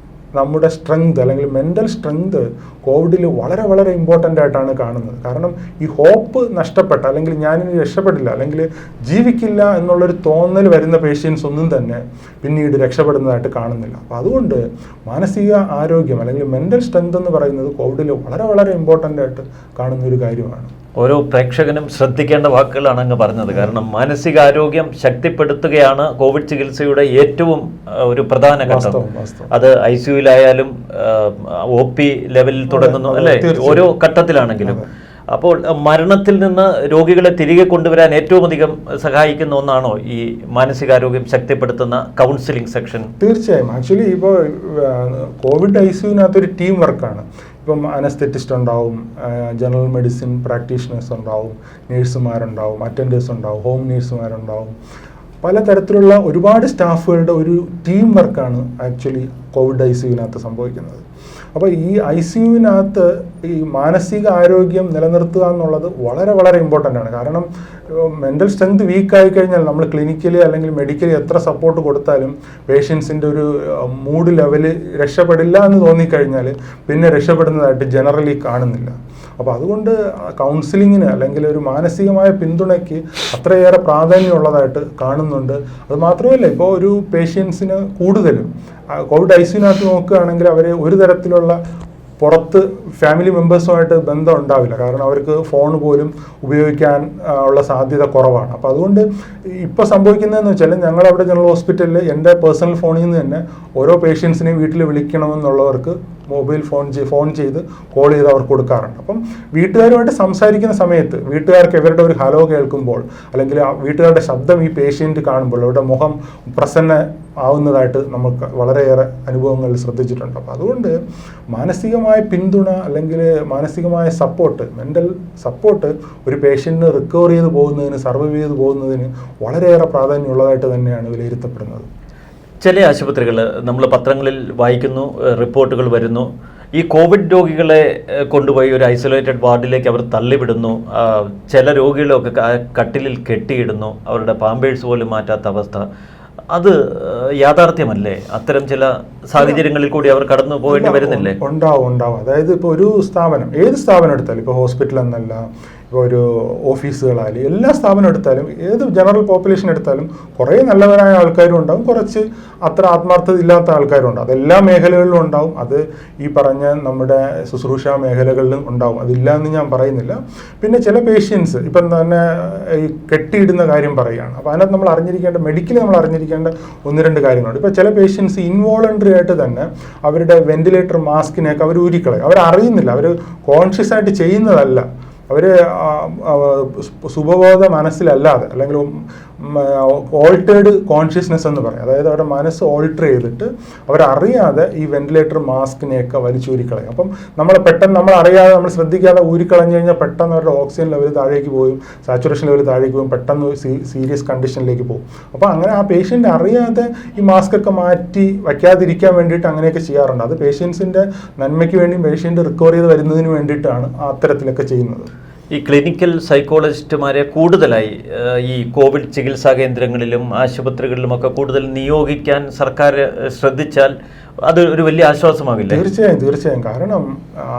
നമ്മുടെ സ്ട്രെങ്ത് അല്ലെങ്കിൽ മെൻ്റൽ സ്ട്രെങ്ത് കോവിഡിൽ വളരെ വളരെ ഇമ്പോർട്ടൻ്റ് ആയിട്ടാണ് കാണുന്നത്. കാരണം ഈ ഹോപ്പ് നഷ്ടപ്പെട്ട, അല്ലെങ്കിൽ ഞാനിനി രക്ഷപ്പെടില്ല അല്ലെങ്കിൽ ജീവിക്കില്ല എന്നുള്ളൊരു തോന്നൽ വരുന്ന പേഷ്യൻസ് ഒന്നും തന്നെ പിന്നീട് രക്ഷപ്പെടുന്നതായിട്ട് കാണുന്നില്ല. അപ്പോൾ അതുകൊണ്ട് മാനസിക ആരോഗ്യം അല്ലെങ്കിൽ മെൻ്റൽ സ്ട്രെങ്ത് എന്ന് പറയുന്നത് കോവിഡിൽ വളരെ വളരെ ഇമ്പോർട്ടൻ്റ് ആയിട്ട് കാണുന്ന ഒരു കാര്യമാണ്. ഓരോ പ്രേക്ഷകനും ശ്രദ്ധിക്കേണ്ട വാക്കുകളാണ് അങ്ങ് പറഞ്ഞത്. കാരണം മാനസികാരോഗ്യം ശക്തിപ്പെടുത്തുകയാണ് കോവിഡ് ചികിത്സയുടെ ഏറ്റവും ഒരു പ്രധാന ഘട്ടം. അത് ICUവിലായാലും OP ലെവലിൽ തുടങ്ങുന്നു, അല്ലേ? ഓരോ ഘട്ടത്തിലാണെങ്കിലും. അപ്പോൾ മരണത്തിൽ നിന്ന് രോഗികളെ തിരികെ കൊണ്ടുവരാൻ ഏറ്റവും അധികം സഹായിക്കുന്ന ഒന്നാണോ ഈ മാനസികാരോഗ്യം ശക്തിപ്പെടുത്തുന്ന കൗൺസിലിംഗ് സെക്ഷൻ? തീർച്ചയായും. ആക്ച്വലി ഇപ്പോൾ കോവിഡ് ICUവിനകത്തൊരു ടീം വർക്കാണ്. ഇപ്പം അനസ്തെറ്റിസ്റ്റ് ഉണ്ടാവും, ജനറൽ മെഡിസിൻ പ്രാക്ടീഷണേഴ്സ് ഉണ്ടാവും, നേഴ്സുമാരുണ്ടാവും, അറ്റൻഡേഴ്സ് ഉണ്ടാവും, ഹോം നേഴ്സുമാരുണ്ടാവും, പലതരത്തിലുള്ള ഒരുപാട് സ്റ്റാഫുകളുടെ ഒരു ടീം വർക്കാണ് ആക്ച്വലി കോവിഡ് ICUവിനകത്ത് സംഭവിക്കുന്നത്. അപ്പോൾ ഈ ICUവിനകത്ത് ഈ മാനസിക ആരോഗ്യം നിലനിർത്തുക എന്നുള്ളത് വളരെ വളരെ ഇമ്പോർട്ടൻ്റ് ആണ്. കാരണം മെൻ്റൽ സ്ട്രെങ്ത് വീക്കായി കഴിഞ്ഞാൽ നമ്മൾ ക്ലിനിക്കലി അല്ലെങ്കിൽ മെഡിക്കലി എത്ര സപ്പോർട്ട് കൊടുത്താലും പേഷ്യൻസിൻ്റെ ഒരു മൂഡ് ലെവല് രക്ഷപ്പെടില്ല എന്ന് തോന്നിക്കഴിഞ്ഞാൽ പിന്നെ രക്ഷപ്പെടുന്നതായിട്ട് ജനറലി കാണുന്നില്ല. അപ്പോൾ അതുകൊണ്ട് കൗൺസിലിങ്ങിന് അല്ലെങ്കിൽ ഒരു മാനസികമായ പിന്തുണയ്ക്ക് അത്രയേറെ പ്രാധാന്യമുള്ളതായിട്ട് കാണുന്നുണ്ട്. അത് മാത്രമല്ല, ഇപ്പോൾ ഒരു പേഷ്യൻസിന് കൂടുതലും കോവിഡ് ICUവിനകത്ത് നോക്കുകയാണെങ്കിൽ അവർ ഒരു തരത്തിലുള്ള പുറത്ത് ഫാമിലി മെമ്പേഴ്സുമായിട്ട് ബന്ധം ഉണ്ടാവില്ല. കാരണം അവർക്ക് ഫോൺ പോലും ഉപയോഗിക്കാൻ ഉള്ള സാധ്യത കുറവാണ്. അപ്പോൾ അതുകൊണ്ട് ഇപ്പോൾ സംഭവിക്കുന്നതെന്ന് വെച്ചാൽ, ഞങ്ങളവിടെ ജനറൽ ഹോസ്പിറ്റലിൽ എൻ്റെ പേഴ്സണൽ ഫോണിൽ നിന്ന് തന്നെ ഓരോ പേഷ്യൻസിനെയും വീട്ടിൽ വിളിക്കണമെന്നുള്ളവർക്ക് മൊബൈൽ ഫോൺ ചെയ്ത് കോൾ ചെയ്ത് അവർക്ക് കൊടുക്കാറുണ്ട്. അപ്പം വീട്ടുകാരുമായിട്ട് സംസാരിക്കുന്ന സമയത്ത് വീട്ടുകാർക്ക് ഇവരുടെ ഒരു ഹലോ കേൾക്കുമ്പോൾ അല്ലെങ്കിൽ വീട്ടുകാരുടെ ശബ്ദം ഈ പേഷ്യൻ്റ് കാണുമ്പോൾ അവരുടെ മുഖം പ്രസന്ന ആവുന്നതായിട്ട് നമുക്ക് വളരെയേറെ അനുഭവങ്ങൾ ശ്രദ്ധിച്ചിട്ടുണ്ട്. അപ്പോൾ അതുകൊണ്ട് മാനസികമായ പിന്തുണ അല്ലെങ്കിൽ മാനസികമായ സപ്പോർട്ട്, മെൻ്റൽ സപ്പോർട്ട് ഒരു പേഷ്യൻറ്റിന് റിക്കവർ ചെയ്ത് പോകുന്നതിന്, സർവൈവ് ചെയ്ത് പോകുന്നതിന് വളരെയേറെ പ്രാധാന്യമുള്ളതായിട്ട് തന്നെയാണ് വിലയിരുത്തപ്പെടുന്നത്. ചില ആശുപത്രികൾ നമ്മൾ പത്രങ്ങളിൽ വായിക്കുന്നു, റിപ്പോർട്ടുകൾ വരുന്നു, ഈ കോവിഡ് രോഗികളെ കൊണ്ടുപോയി ഒരു ഐസൊലേറ്റഡ് വാർഡിലേക്ക് അവർ തള്ളിവിടുന്നു, ചില രോഗികളൊക്കെ കട്ടിലിൽ കെട്ടിയിടുന്നു, അവരുടെ പാമ്പേഴ്സ് പോലും മാറ്റാത്ത അവസ്ഥ. അത് യാഥാർത്ഥ്യമല്ലേ? അത്തരം ചില സാഹചര്യങ്ങളിൽ കൂടി അവർ കടന്നു പോകേണ്ടി വരുന്നില്ലേ? ഉണ്ടാവും. അതായത് ഇപ്പോൾ ഒരു സ്ഥാപനം, ഏത് സ്ഥാപനം എടുത്താലും, ഇപ്പോൾ ഹോസ്പിറ്റൽ എന്നല്ല, ഇപ്പോൾ ഒരു ഓഫീസുകളായാലും എല്ലാ സ്ഥാപനം എടുത്താലും ഏത് ജനറൽ പോപ്പുലേഷൻ എടുത്താലും കുറേ നല്ലവരായ ആൾക്കാരും ഉണ്ടാവും, കുറച്ച് അത്ര ആത്മാർത്ഥത ഇല്ലാത്ത ആൾക്കാരും ഉണ്ടാവും. അതെല്ലാ മേഖലകളിലും ഉണ്ടാവും. അത് ഈ പറഞ്ഞ നമ്മുടെ ശുശ്രൂഷ മേഖലകളിലും ഉണ്ടാവും, അതില്ല എന്ന് ഞാൻ പറയുന്നില്ല. പിന്നെ ചില പേഷ്യൻസ് ഇപ്പം തന്നെ ഈ കെട്ടിയിടുന്ന കാര്യം പറയുകയാണ്. അപ്പോൾ അതിനകത്ത് നമ്മൾ അറിഞ്ഞിരിക്കേണ്ട, മെഡിക്കലി നമ്മൾ അറിഞ്ഞിരിക്കേണ്ട 1-2 കാര്യങ്ങളുണ്ട്. ഇപ്പോൾ ചില പേഷ്യൻസ് ഇൻവോളണ്ടറി ആയിട്ട് തന്നെ അവരുടെ വെന്റിലേറ്റർ മാസ്കിനെയൊക്കെ അവർ ഊരിക്കളയും. അവരറിയുന്നില്ല, അവർ കോൺഷ്യസ് ആയിട്ട് ചെയ്യുന്നതല്ല, അവർ സുബോധ മനസ്സിലല്ലാതെ അല്ലെങ്കിൽ ഓൾട്ടേഡ് കോൺഷ്യസ്നെസ് എന്ന് പറയും. അതായത് അവരുടെ മനസ്സ് ഓൾട്ടർ ചെയ്തിട്ട് അവരറിയാതെ ഈ വെന്റിലേറ്റർ മാസ്കിനെയൊക്കെ വലിച്ചൂരിക്കളയും. അപ്പം നമ്മൾ അറിയാതെ, നമ്മൾ ശ്രദ്ധിക്കാതെ ഊരിക്കളഞ്ഞു കഴിഞ്ഞാൽ പെട്ടെന്ന് അവരുടെ ഓക്സിജൻ ലെവൽ താഴേക്ക് പോകും, സാച്ചുറേഷൻ ലെവൽ താഴേക്ക് പോകും, പെട്ടെന്ന് സീരിയസ് കണ്ടീഷനിലേക്ക് പോകും. അപ്പോൾ അങ്ങനെ ആ പേഷ്യൻ്റ് അറിയാതെ ഈ മാസ്കൊക്കെ മാറ്റി വയ്ക്കാതിരിക്കാൻ വേണ്ടിയിട്ട് അങ്ങനെയൊക്കെ ചെയ്യാറുണ്ട്. അത് പേഷ്യൻസിൻ്റെ നന്മയ്ക്ക് വേണ്ടിയും പേഷ്യൻ്റ് റിക്കവർ ചെയ്ത് വരുന്നതിന് വേണ്ടിയിട്ടാണ് അത്തരത്തിലൊക്കെ ചെയ്യുന്നത്. ഈ ക്ലിനിക്കൽ സൈക്കോളജിസ്റ്റുമാരെ കൂടുതലായി ഈ കോവിഡ് ചികിത്സാ കേന്ദ്രങ്ങളിലും ആശുപത്രികളിലുമൊക്കെ കൂടുതൽ നിയോഗിക്കാൻ സർക്കാർ ശ്രദ്ധിച്ചാൽ അത് ഒരു വലിയ ആശ്വാസമാകില്ല? തീർച്ചയായും. കാരണം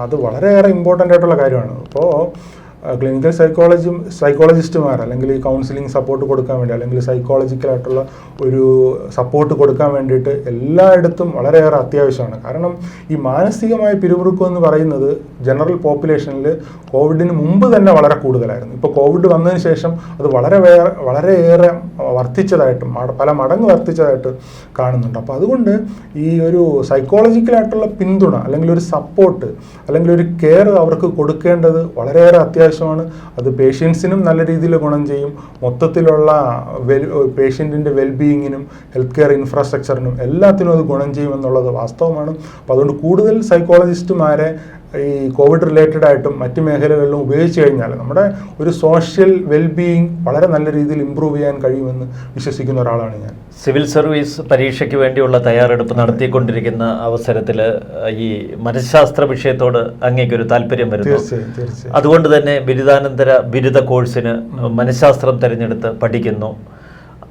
അത് വളരെയേറെ ഇമ്പോർട്ടൻ്റ് ആയിട്ടുള്ള കാര്യമാണ്. ഇപ്പോൾ ക്ലിനിക്കൽ സൈക്കോളജിസ്റ്റുമാർ അല്ലെങ്കിൽ ഈ കൗൺസിലിംഗ് സപ്പോർട്ട് കൊടുക്കാൻ വേണ്ടി അല്ലെങ്കിൽ സൈക്കോളജിക്കലായിട്ടുള്ള ഒരു സപ്പോർട്ട് കൊടുക്കാൻ വേണ്ടിയിട്ട് എല്ലായിടത്തും വളരെയേറെ അത്യാവശ്യമാണ്. കാരണം ഈ മാനസികമായ പിരിമുറുക്കം എന്ന് പറയുന്നത് ജനറൽ പോപ്പുലേഷനിൽ കോവിഡിന് മുമ്പ് തന്നെ വളരെ കൂടുതലായിരുന്നു. ഇപ്പോൾ കോവിഡ് വന്നതിന് ശേഷം അത് വളരെയേറെ വർദ്ധിച്ചതായിട്ടും പല മടങ്ങ് വർദ്ധിച്ചതായിട്ട് കാണുന്നുണ്ട്. അപ്പോൾ അതുകൊണ്ട് ഈ ഒരു സൈക്കോളജിക്കലായിട്ടുള്ള പിന്തുണ അല്ലെങ്കിൽ ഒരു സപ്പോർട്ട് അല്ലെങ്കിൽ ഒരു കെയർ അവർക്ക് കൊടുക്കേണ്ടത് വളരെയേറെ അത്യാവശ്യമാണ്. അത് പേഷ്യൻസിനും നല്ല രീതിയിൽ ഗുണം ചെയ്യും, മൊത്തത്തിലുള്ള പേഷ്യൻറ്റിൻ്റെ വെൽബീയിങ്ങിനും ഹെൽത്ത് കെയർ ഇൻഫ്രാസ്ട്രക്ചറിനും എല്ലാത്തിനും അത് ഗുണം ചെയ്യുമെന്നുള്ളത് വാസ്തവമാണ്. അപ്പോൾ അതുകൊണ്ട് കൂടുതൽ സൈക്കോളജിസ്റ്റുമാരെ ഈ കോവിഡ് റിലേറ്റഡ് ആയിട്ടും മറ്റ് മേഖലകളിലും ഉപയോഗിച്ച് കഴിഞ്ഞാൽ നമ്മുടെ ഒരു സോഷ്യൽ വെൽബീയിങ് വളരെ നല്ല രീതിയിൽ ഇമ്പ്രൂവ് ചെയ്യാൻ കഴിയുമെന്ന് വിശ്വസിക്കുന്ന ഒരാളാണ് ഞാൻ. സിവിൽ സർവീസ് പരീക്ഷയ്ക്ക് വേണ്ടിയുള്ള തയ്യാറെടുപ്പ് നടത്തിക്കൊണ്ടിരിക്കുന്ന അവസരത്തിൽ ഈ മനഃശാസ്ത്ര വിഷയത്തോട് അങ്ങേക്കൊരു താല്പര്യം വരുന്നു. തീർച്ചയായും. അതുകൊണ്ട് തന്നെ ബിരുദാനന്തര ബിരുദ കോഴ്സിന് മനഃശാസ്ത്രം തിരഞ്ഞെടുത്ത് പഠിക്കുന്നു.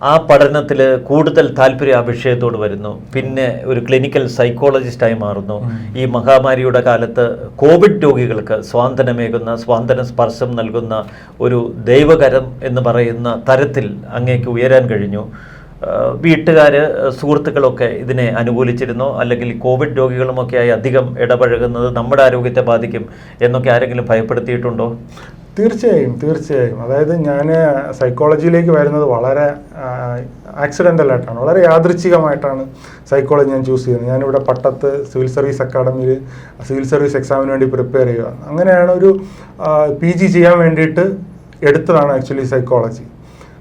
ആ പഠനത്തിൽ കൂടുതൽ താല്പര്യം ആ വിഷയത്തോട് വരുന്നു. പിന്നെ ഒരു ക്ലിനിക്കൽ സൈക്കോളജിസ്റ്റായി മാറുന്നു. ഈ മഹാമാരിയുടെ കാലത്ത് കോവിഡ് രോഗികൾക്ക് സ്വാന്തന സ്പർശം നൽകുന്ന ഒരു ദൈവകരം എന്ന് പറയുന്ന തരത്തിൽ അങ്ങേക്ക് ഉയരാൻ കഴിഞ്ഞു. വീട്ടുകാർ, സുഹൃത്തുക്കളൊക്കെ ഇതിനെ അനുകൂലിച്ചിരുന്നോ? അല്ലെങ്കിൽ കോവിഡ് രോഗികളുമൊക്കെയായി അധികം ഇടപഴകുന്നത് നമ്മുടെ ആരോഗ്യത്തെ ബാധിക്കും എന്നൊക്കെ ആരെങ്കിലും ഭയപ്പെടുത്തിയിട്ടുണ്ടോ? തീർച്ചയായും. അതായത് ഞാൻ സൈക്കോളജിയിലേക്ക് വരുന്നത് വളരെ ആക്സിഡൻ്റലായിട്ടാണ്, വളരെ യാദൃച്ഛികമായിട്ടാണ് സൈക്കോളജി ഞാൻ ചൂസ് ചെയ്യുന്നത്. ഞാനിവിടെ പട്ടത്ത് സിവിൽ സർവീസ് അക്കാഡമിയിൽ സിവിൽ സർവീസ് എക്സാമിന് വേണ്ടി പ്രിപ്പയർ ചെയ്യുക. അങ്ങനെയാണ് ഒരു PG ചെയ്യാൻ വേണ്ടിയിട്ട് എടുത്തതാണ് ആക്ച്വലി സൈക്കോളജി.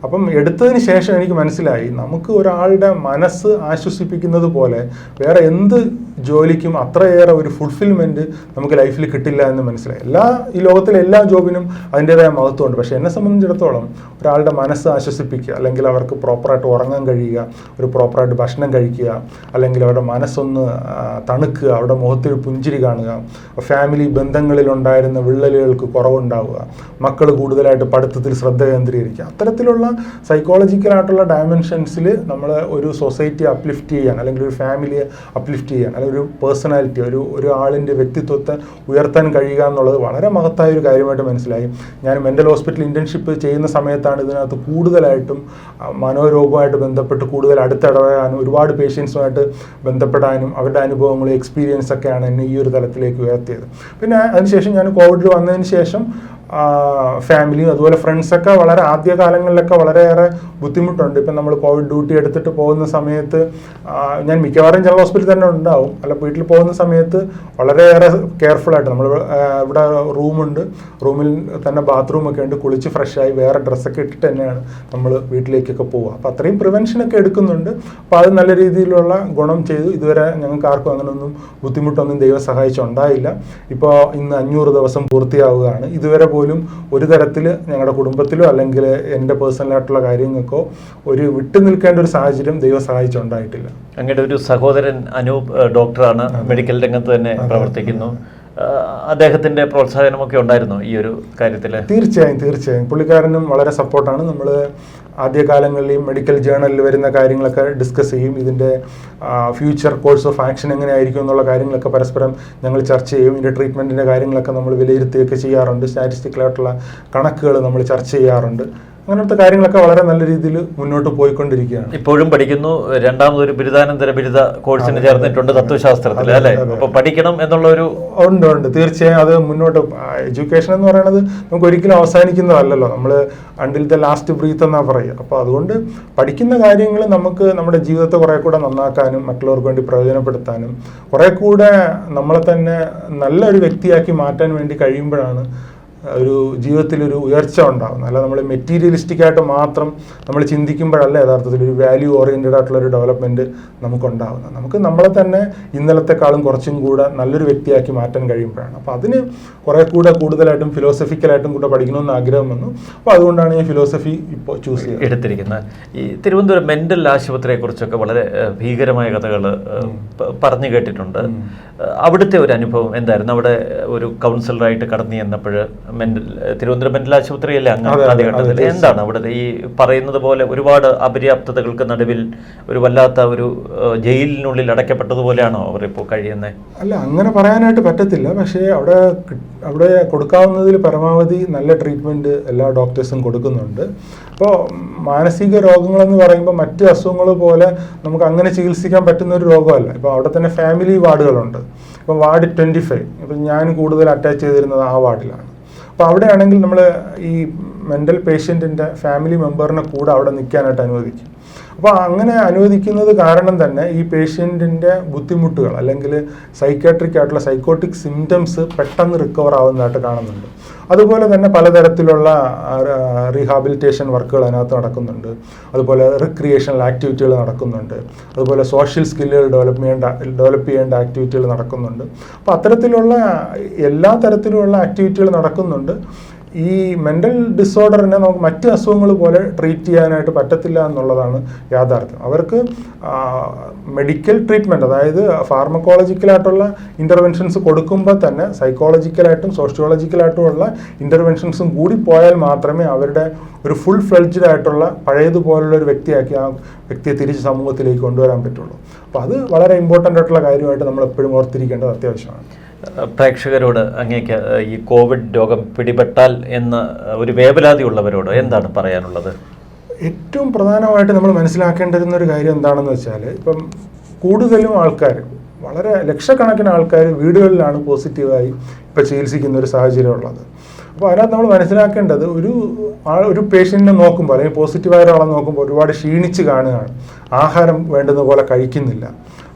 അപ്പം എടുത്തതിന് ശേഷം എനിക്ക് മനസ്സിലായി, നമുക്ക് ഒരാളുടെ മനസ്സ് ആശ്വസിപ്പിക്കുന്നത് പോലെ വേറെ എന്ത് ജോലിക്കും അത്രയേറെ ഒരു ഫുൾഫിൽമെൻറ്റ് നമുക്ക് ലൈഫിൽ കിട്ടില്ല എന്ന് മനസ്സിലായി. ഈ ലോകത്തിലെ എല്ലാ ജോബിനും അതിൻ്റേതായ മഹത്വമുണ്ട്. പക്ഷേ എന്നെ സംബന്ധിച്ചിടത്തോളം ഒരാളുടെ മനസ്സ് ആശ്വസിപ്പിക്കുക, അല്ലെങ്കിൽ അവർക്ക് പ്രോപ്പറായിട്ട് ഉറങ്ങാൻ കഴിയുക, ഒരു പ്രോപ്പറായിട്ട് ഭക്ഷണം കഴിക്കുക, അല്ലെങ്കിൽ അവരുടെ മനസ്സൊന്ന് തണുക്കുക, അവരുടെ മുഖത്തിൽ പുഞ്ചിരി കാണുക, ഫാമിലി ബന്ധങ്ങളിലുണ്ടായിരുന്ന വിള്ളലുകൾക്ക് കുറവുണ്ടാവുക, മക്കൾ കൂടുതലായിട്ട് പഠിത്തത്തിൽ ശ്രദ്ധ കേന്ദ്രീകരിക്കുക, അത്തരത്തിലുള്ള സൈക്കോളജിക്കലായിട്ടുള്ള ഡയമെൻഷൻസിൽ നമ്മൾ ഒരു സൊസൈറ്റിയെ അപ്ലിഫ്റ്റ് ചെയ്യാൻ, അല്ലെങ്കിൽ ഒരു ഫാമിലിയെ അപ്ലിഫ്റ്റ് ചെയ്യാൻ, അല്ലെങ്കിൽ ഒരു പേഴ്സണാലിറ്റി, ഒരു ആളിൻ്റെ വ്യക്തിത്വത്തെ ഉയർത്താൻ കഴിയുക എന്നുള്ളത് വളരെ മഹത്തായ ഒരു കാര്യമായിട്ട് മനസ്സിലായി. ഞാൻ മെൻ്റൽ ഹോസ്പിറ്റൽ ഇൻറ്റേൺഷിപ്പ് ചെയ്യുന്ന സമയത്താണ് ഇതിനകത്ത് കൂടുതലായിട്ടും മനോരോഗവുമായിട്ട് ബന്ധപ്പെട്ട് കൂടുതൽ അടുത്തിടപെടാനും ഒരുപാട് പേഷ്യൻസുമായിട്ട് ബന്ധപ്പെടാനും അവരുടെ അനുഭവങ്ങളും എക്സ്പീരിയൻസൊക്കെയാണ് എന്നെ ഈ ഒരു തലത്തിലേക്ക് ഉയർത്തിയത്. പിന്നെ അതിനുശേഷം ഞാൻ കോവിഡ് വന്നതിന് ശേഷം ഫാമിലിയും അതുപോലെ ഫ്രണ്ട്സൊക്കെ വളരെ ആദ്യകാലങ്ങളിലൊക്കെ വളരെയേറെ ബുദ്ധിമുട്ടുണ്ട്. ഇപ്പം നമ്മൾ കോവിഡ് ഡ്യൂട്ടി എടുത്തിട്ട് പോകുന്ന സമയത്ത് ഞാൻ മിക്കവാറും ജനറൽ ഹോസ്പിറ്റലിൽ തന്നെ ഉണ്ടാവും, അല്ല വീട്ടിൽ പോകുന്ന സമയത്ത് വളരെയേറെ കെയർഫുള്ളായിട്ട് നമ്മൾ ഇവിടെ റൂമുണ്ട്, റൂമിൽ തന്നെ ബാത്റൂമൊക്കെ ഉണ്ട്, കുളിച്ച് ഫ്രഷായി വേറെ ഡ്രസ്സൊക്കെ ഇട്ടിട്ട് തന്നെയാണ് നമ്മൾ വീട്ടിലേക്കൊക്കെ പോവുക. അപ്പോൾ അത്രയും പ്രിവെൻഷനൊക്കെ എടുക്കുന്നുണ്ട്. അപ്പോൾ അത് നല്ല രീതിയിലുള്ള ഗുണം ചെയ്തു. ഇതുവരെ ഞങ്ങൾക്ക് ആർക്കും അങ്ങനെയൊന്നും ബുദ്ധിമുട്ടൊന്നും ദൈവം സഹായിച്ചുണ്ടായില്ല. ഇപ്പോൾ ഇന്ന് 500 ദിവസം പൂർത്തിയാവുകയാണ്. ഇതുവരെ പോലും ഒരു തരത്തിൽ ഞങ്ങളുടെ കുടുംബത്തിലോ അല്ലെങ്കിൽ എൻ്റെ പേഴ്സണലായിട്ടുള്ള കാര്യങ്ങൾക്കോ ഒരു വിട്ടു നിൽക്കേണ്ട ഒരു സാഹചര്യം ദൈവം സഹായിച്ചുണ്ടായിട്ടില്ല. അങ്ങയുടെ ഒരു സഹോദരൻ അനൂപ് ഡോക്ടറാണ്, മെഡിക്കൽ രംഗത്ത് തന്നെ പ്രവർത്തിക്കുന്നു. അദ്ദേഹത്തിന്റെ പ്രോത്സാഹനമൊക്കെ ഉണ്ടായിരുന്നു ഈ ഒരു കാര്യത്തിൽ? തീർച്ചയായും പുള്ളിക്കാരനും വളരെ സപ്പോർട്ടാണ്. നമ്മൾ ആദ്യകാലങ്ങളിൽ മെഡിക്കൽ ജേണലിൽ വരുന്ന കാര്യങ്ങളൊക്കെ ഡിസ്കസ് ചെയ്യും. ഇതിൻ്റെ ഫ്യൂച്ചർ കോഴ്സ് ഓഫ് ആക്ഷൻ എങ്ങനെയായിരിക്കും എന്നുള്ള കാര്യങ്ങളൊക്കെ പരസ്പരം ഞങ്ങൾ ചർച്ച ചെയ്യും. ഇതിൻ്റെ ട്രീറ്റ്മെൻറ്റിൻ്റെ കാര്യങ്ങളൊക്കെ നമ്മൾ വിലയിരുത്തുകയൊക്കെ ചെയ്യാറുണ്ട്. സ്റ്റാറ്റിസ്റ്റിക്കലായിട്ടുള്ള കണക്കുകൾ നമ്മൾ ചർച്ച ചെയ്യാറുണ്ട്. അങ്ങനത്തെ കാര്യങ്ങളൊക്കെ വളരെ നല്ല രീതിയിൽ മുന്നോട്ട് പോയിക്കൊണ്ടിരിക്കുകയാണ്. ഇപ്പോഴും പഠിക്കുന്നു. രണ്ടാമതൊരു ബിരുദാനന്തര ബിരുദ കോഴ്സിന് ചേർന്നിട്ടുണ്ട് തത്വശാസ്ത്രത്തിൽ, അല്ലേ? അപ്പോൾ പഠിക്കണം എന്നുള്ള ഒരു ഉണ്ട്. തീർച്ചയായും അത് മുന്നോട്ട് എഡ്യൂക്കേഷൻ എന്ന് പറയുന്നത് നമുക്ക് ഒരിക്കലും അവസാനിക്കുന്നതല്ലല്ലോ. നമ്മൾ അണ്ടിൽ ദ ലാസ്റ്റ് ബ്രീത്ത് എന്നാ പറയുക. അപ്പോൾ അതുകൊണ്ട് പഠിക്കുന്ന കാര്യങ്ങൾ നമുക്ക് നമ്മുടെ ജീവിതത്തെ കുറേ കൂടെ നന്നാക്കാനും മറ്റുള്ളവർക്ക് വേണ്ടി പ്രയോജനപ്പെടുത്താനും കുറേ കൂടെ നമ്മളെ തന്നെ നല്ലൊരു വ്യക്തിയാക്കി മാറ്റാൻ വേണ്ടി കഴിയുമ്പോഴാണ് ഒരു ജീവിതത്തിലൊരു ഉയർച്ച ഉണ്ടാകുന്നത്. അല്ല നമ്മൾ മെറ്റീരിയലിസ്റ്റിക് ആയിട്ട് മാത്രം നമ്മൾ ചിന്തിക്കുമ്പോഴല്ല യഥാർത്ഥത്തിൽ ഒരു വാല്യൂ ഓറിയൻറ്റഡ് ആയിട്ടുള്ള ഒരു ഡെവലപ്മെൻറ്റ് നമുക്കുണ്ടാകുന്നത്. നമുക്ക് നമ്മളെ തന്നെ ഇന്നലത്തെക്കാളും കുറച്ചും കൂടെ നല്ലൊരു വ്യക്തിയാക്കി മാറ്റാൻ കഴിയുമ്പോഴാണ്. അപ്പോൾ അതിന് കുറേ കൂടെ കൂടുതലായിട്ടും ഫിലോസഫിക്കലായിട്ടും കൂടെ പഠിക്കണമെന്ന് ആഗ്രഹം വന്നു. അപ്പോൾ അതുകൊണ്ടാണ് ഞാൻ ഫിലോസഫി ഇപ്പോൾ ചൂസ് ചെയ്തത്. എടുത്തിരിക്കുന്നത് ഈ തിരുവനന്തപുരം മെൻ്റൽ ആശുപത്രിയെക്കുറിച്ചൊക്കെ വളരെ ഭീകരമായ കഥകൾ പറഞ്ഞു കേട്ടിട്ടുണ്ട്. അവിടുത്തെ ഒരു അനുഭവം എന്തായിരുന്നു? അവിടെ ഒരു കൗൺസിലറായിട്ട് കടന്നു ചെന്നപ്പോൾ തിരുവനന്തപുരം മെന്റൽ ആശുപത്രിയല്ലേ അങ്ങ് ആദ്യഘട്ടത്തിൽ, എന്താണ് അവിടുത്തെ ഈ പറയുന്നത് പോലെ ഒരുപാട് അപര്യാപ്തതകൾക്ക് നടുവിൽ ഒരു വല്ലാത്ത ഒരു ജയിലിനുള്ളിൽ അടയ്ക്കപ്പെട്ടതുപോലെയാണോ അവർ ഇപ്പോൾ കഴിയുന്നത്? അല്ല, അങ്ങനെ പറയാനായിട്ട് പറ്റത്തില്ല. പക്ഷേ അവിടെ കൊടുക്കാവുന്നതിൽ പരമാവധി നല്ല ട്രീറ്റ്മെൻറ്റ് എല്ലാ ഡോക്ടേഴ്സും കൊടുക്കുന്നുണ്ട്. അപ്പോൾ മാനസിക രോഗങ്ങളെന്ന് പറയുമ്പോൾ മറ്റ് അസുഖങ്ങൾ പോലെ നമുക്ക് അങ്ങനെ ചികിത്സിക്കാൻ പറ്റുന്ന ഒരു രോഗമല്ല. ഇപ്പോൾ അവിടെ തന്നെ ഫാമിലി വാർഡുകളുണ്ട്. ഇപ്പോൾ വാർഡ് 25, ഇപ്പം ഞാൻ കൂടുതൽ അറ്റാച്ച് ചെയ്തിരുന്നത് ആ വാർഡിലാണ്. അപ്പോൾ അവിടെയാണെങ്കിൽ നമ്മൾ ഈ മെൻ്റൽ പേഷ്യൻറ്റിൻ്റെ ഫാമിലി മെമ്പറിനെ കൂടെ അവിടെ നിൽക്കാനായിട്ട് അനുവദിക്കും. അപ്പോൾ അങ്ങനെ അനുവദിക്കുന്നത് കാരണം തന്നെ ഈ പേഷ്യൻറ്റിൻ്റെ ബുദ്ധിമുട്ടുകൾ അല്ലെങ്കിൽ സൈക്കാട്രിക് ആയിട്ടുള്ള സൈക്കോട്ടിക് സിംറ്റംസ് പെട്ടെന്ന് റിക്കവർ ആവുന്നതായിട്ട് കാണുന്നുണ്ട്. അതുപോലെ തന്നെ പലതരത്തിലുള്ള റീഹാബിലിറ്റേഷൻ വർക്കുകൾ അതിനകത്ത് നടക്കുന്നുണ്ട്. അതുപോലെ റിക്രിയേഷണൽ ആക്ടിവിറ്റികൾ നടക്കുന്നുണ്ട്. അതുപോലെ സോഷ്യൽ സ്കില്ലുകൾ ഡെവലപ്പ് ചെയ്യേണ്ട ആക്ടിവിറ്റികൾ നടക്കുന്നുണ്ട്. അപ്പോൾ അത്തരത്തിലുള്ള എല്ലാ തരത്തിലുമുള്ള ആക്ടിവിറ്റികൾ നടക്കുന്നുണ്ട്. ഈ മെൻ്റൽ ഡിസോർഡറിനെ നമുക്ക് മറ്റ് അസുഖങ്ങൾ പോലെ ട്രീറ്റ് ചെയ്യാനായിട്ട് പറ്റത്തില്ല എന്നുള്ളതാണ് യാഥാർത്ഥ്യം. അവർക്ക് മെഡിക്കൽ ട്രീറ്റ്മെൻറ്റ്, അതായത് ഫാർമക്കോളജിക്കലായിട്ടുള്ള ഇൻ്റർവെൻഷൻസ് കൊടുക്കുമ്പോൾ തന്നെ സൈക്കോളജിക്കലായിട്ടും സോഷ്യോളജിക്കലായിട്ടുമുള്ള ഇൻ്റർവെൻഷൻസും കൂടി പോയാൽ മാത്രമേ അവരുടെ ഒരു ഫുൾ ഫ്ലെഡ്ജ്ഡ് ആയിട്ടുള്ള പഴയതുപോലുള്ള ഒരു വ്യക്തിയാക്കി ആ വ്യക്തിയെ തിരിച്ച് സമൂഹത്തിലേക്ക് കൊണ്ടുവരാൻ പറ്റുള്ളൂ. അപ്പോൾ അത് വളരെ ഇമ്പോർട്ടൻ്റ് ആയിട്ടുള്ള കാര്യമായിട്ട് നമ്മൾ എപ്പോഴും ഓർത്തിരിക്കേണ്ടത് അത്യാവശ്യമാണ്. പ്രേക്ഷകരോട് അങ്ങേക്ക് ഈ കോവിഡ് രോഗം പിടിപെട്ടാൽ എന്ന ഒരു വേവലാതി ഉള്ളവരോട് എന്താണ് പറയാനുള്ളത്? ഏറ്റവും പ്രധാനമായിട്ട് നമ്മൾ മനസ്സിലാക്കേണ്ടിരുന്ന ഒരു കാര്യം എന്താണെന്ന് വെച്ചാൽ, ഇപ്പം കൂടുതലും ആൾക്കാർ, വളരെ ലക്ഷക്കണക്കിന് ആൾക്കാർ വീടുകളിലാണ് പോസിറ്റീവായി ഇപ്പോൾ ചികിത്സിക്കുന്ന ഒരു സാഹചര്യം ഉള്ളത്. അപ്പോൾ അതിനകത്ത് നമ്മൾ മനസ്സിലാക്കേണ്ടത് ഒരു പേഷ്യൻറ്റിനെ നോക്കുമ്പോൾ അല്ലെങ്കിൽ പോസിറ്റീവായ ഒരാളെ നോക്കുമ്പോൾ ഒരുപാട് ക്ഷീണിച്ച് കാണുകയാണ്, ആഹാരം വേണ്ടുന്ന പോലെ കഴിക്കുന്നില്ല,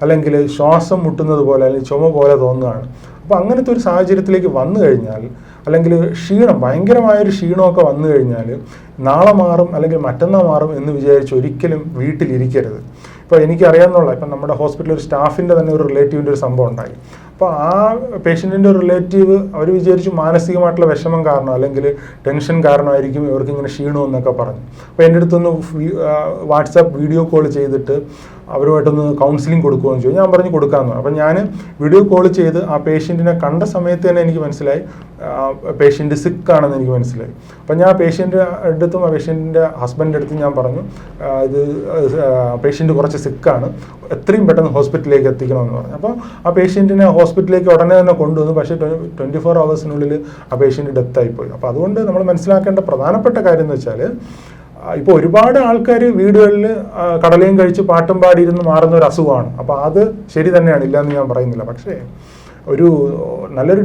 അല്ലെങ്കിൽ ശ്വാസം മുട്ടുന്നത് പോലെ അല്ലെങ്കിൽ ചുമ പോലെ തോന്നുകയാണ്. അപ്പോൾ അങ്ങനത്തെ ഒരു സാഹചര്യത്തിലേക്ക് വന്നു കഴിഞ്ഞാൽ, അല്ലെങ്കിൽ ഭയങ്കരമായൊരു ക്ഷീണമൊക്കെ വന്നു കഴിഞ്ഞാൽ നാളെ മാറും അല്ലെങ്കിൽ മറ്റന്നാൾ മാറും എന്ന് വിചാരിച്ച് ഒരിക്കലും വീട്ടിലിരിക്കരുത്. ഇപ്പോൾ എനിക്കറിയാമെന്നുള്ള ഇപ്പം നമ്മുടെ ഹോസ്പിറ്റലിൽ ഒരു സ്റ്റാഫിൻ്റെ തന്നെ ഒരു റിലേറ്റീവിൻ്റെ ഒരു സംഭവം ഉണ്ടായി. അപ്പോൾ ആ പേഷ്യൻറ്റിൻ്റെ ഒരു റിലേറ്റീവ് അവർ വിചാരിച്ചു മാനസികമായിട്ടുള്ള വിഷമം കാരണം അല്ലെങ്കിൽ ടെൻഷൻ കാരണമായിരിക്കും ഇവർക്ക് ഇങ്ങനെ ക്ഷീണമെന്നൊക്കെ പറഞ്ഞു. അപ്പോൾ എൻ്റെ അടുത്തൊന്ന് വാട്സാപ്പ് വീഡിയോ കോൾ ചെയ്തിട്ട് അവരുമായിട്ടൊന്ന് കൗൺസിലിംഗ് കൊടുക്കുമെന്ന് ചോദിച്ചു. ഞാൻ പറഞ്ഞു കൊടുക്കാമെന്ന്. അപ്പം ഞാൻ വീഡിയോ കോൾ ചെയ്ത് ആ പേഷ്യൻറ്റിനെ കണ്ട സമയത്ത് തന്നെ എനിക്ക് മനസ്സിലായി പേഷ്യൻറ്റ് സിക്കാണെന്ന് എനിക്ക് മനസ്സിലായി. അപ്പം ഞാൻ പേഷ്യൻ്റെ അടുത്തും ആ പേഷ്യൻറ്റിൻ്റെ ഹസ്ബൻഡിൻ്റെ അടുത്തും ഞാൻ പറഞ്ഞു, ഇത് പേഷ്യൻറ്റ് കുറച്ച് സിക്കാണ്, എത്രയും പെട്ടെന്ന് ഹോസ്പിറ്റലിലേക്ക് എത്തിക്കണമെന്ന് പറഞ്ഞു. അപ്പോൾ ആ പേഷ്യൻറ്റിനെ ഹോസ്പിറ്റലിലേക്ക് ഉടനെ തന്നെ കൊണ്ടുവന്നു. പക്ഷേ 24 hours ആ പേഷ്യൻറ്റ് ഡെത്തായിപ്പോയി. അപ്പോൾ അതുകൊണ്ട് നമ്മൾ മനസ്സിലാക്കേണ്ട പ്രധാനപ്പെട്ട കാര്യം എന്ന് വെച്ചാൽ, ഇപ്പോൾ ഒരുപാട് ആൾക്കാർ വീടുകളിൽ കടലയും കഴിച്ച് പാട്ടും പാടിയിരുന്ന് മാറുന്ന ഒരു അസുഖമാണ്. അപ്പോൾ അത് ശരി തന്നെയാണ്, ഇല്ലയെന്ന് ഞാൻ പറയുന്നില്ല. പക്ഷേ ഒരു നല്ലൊരു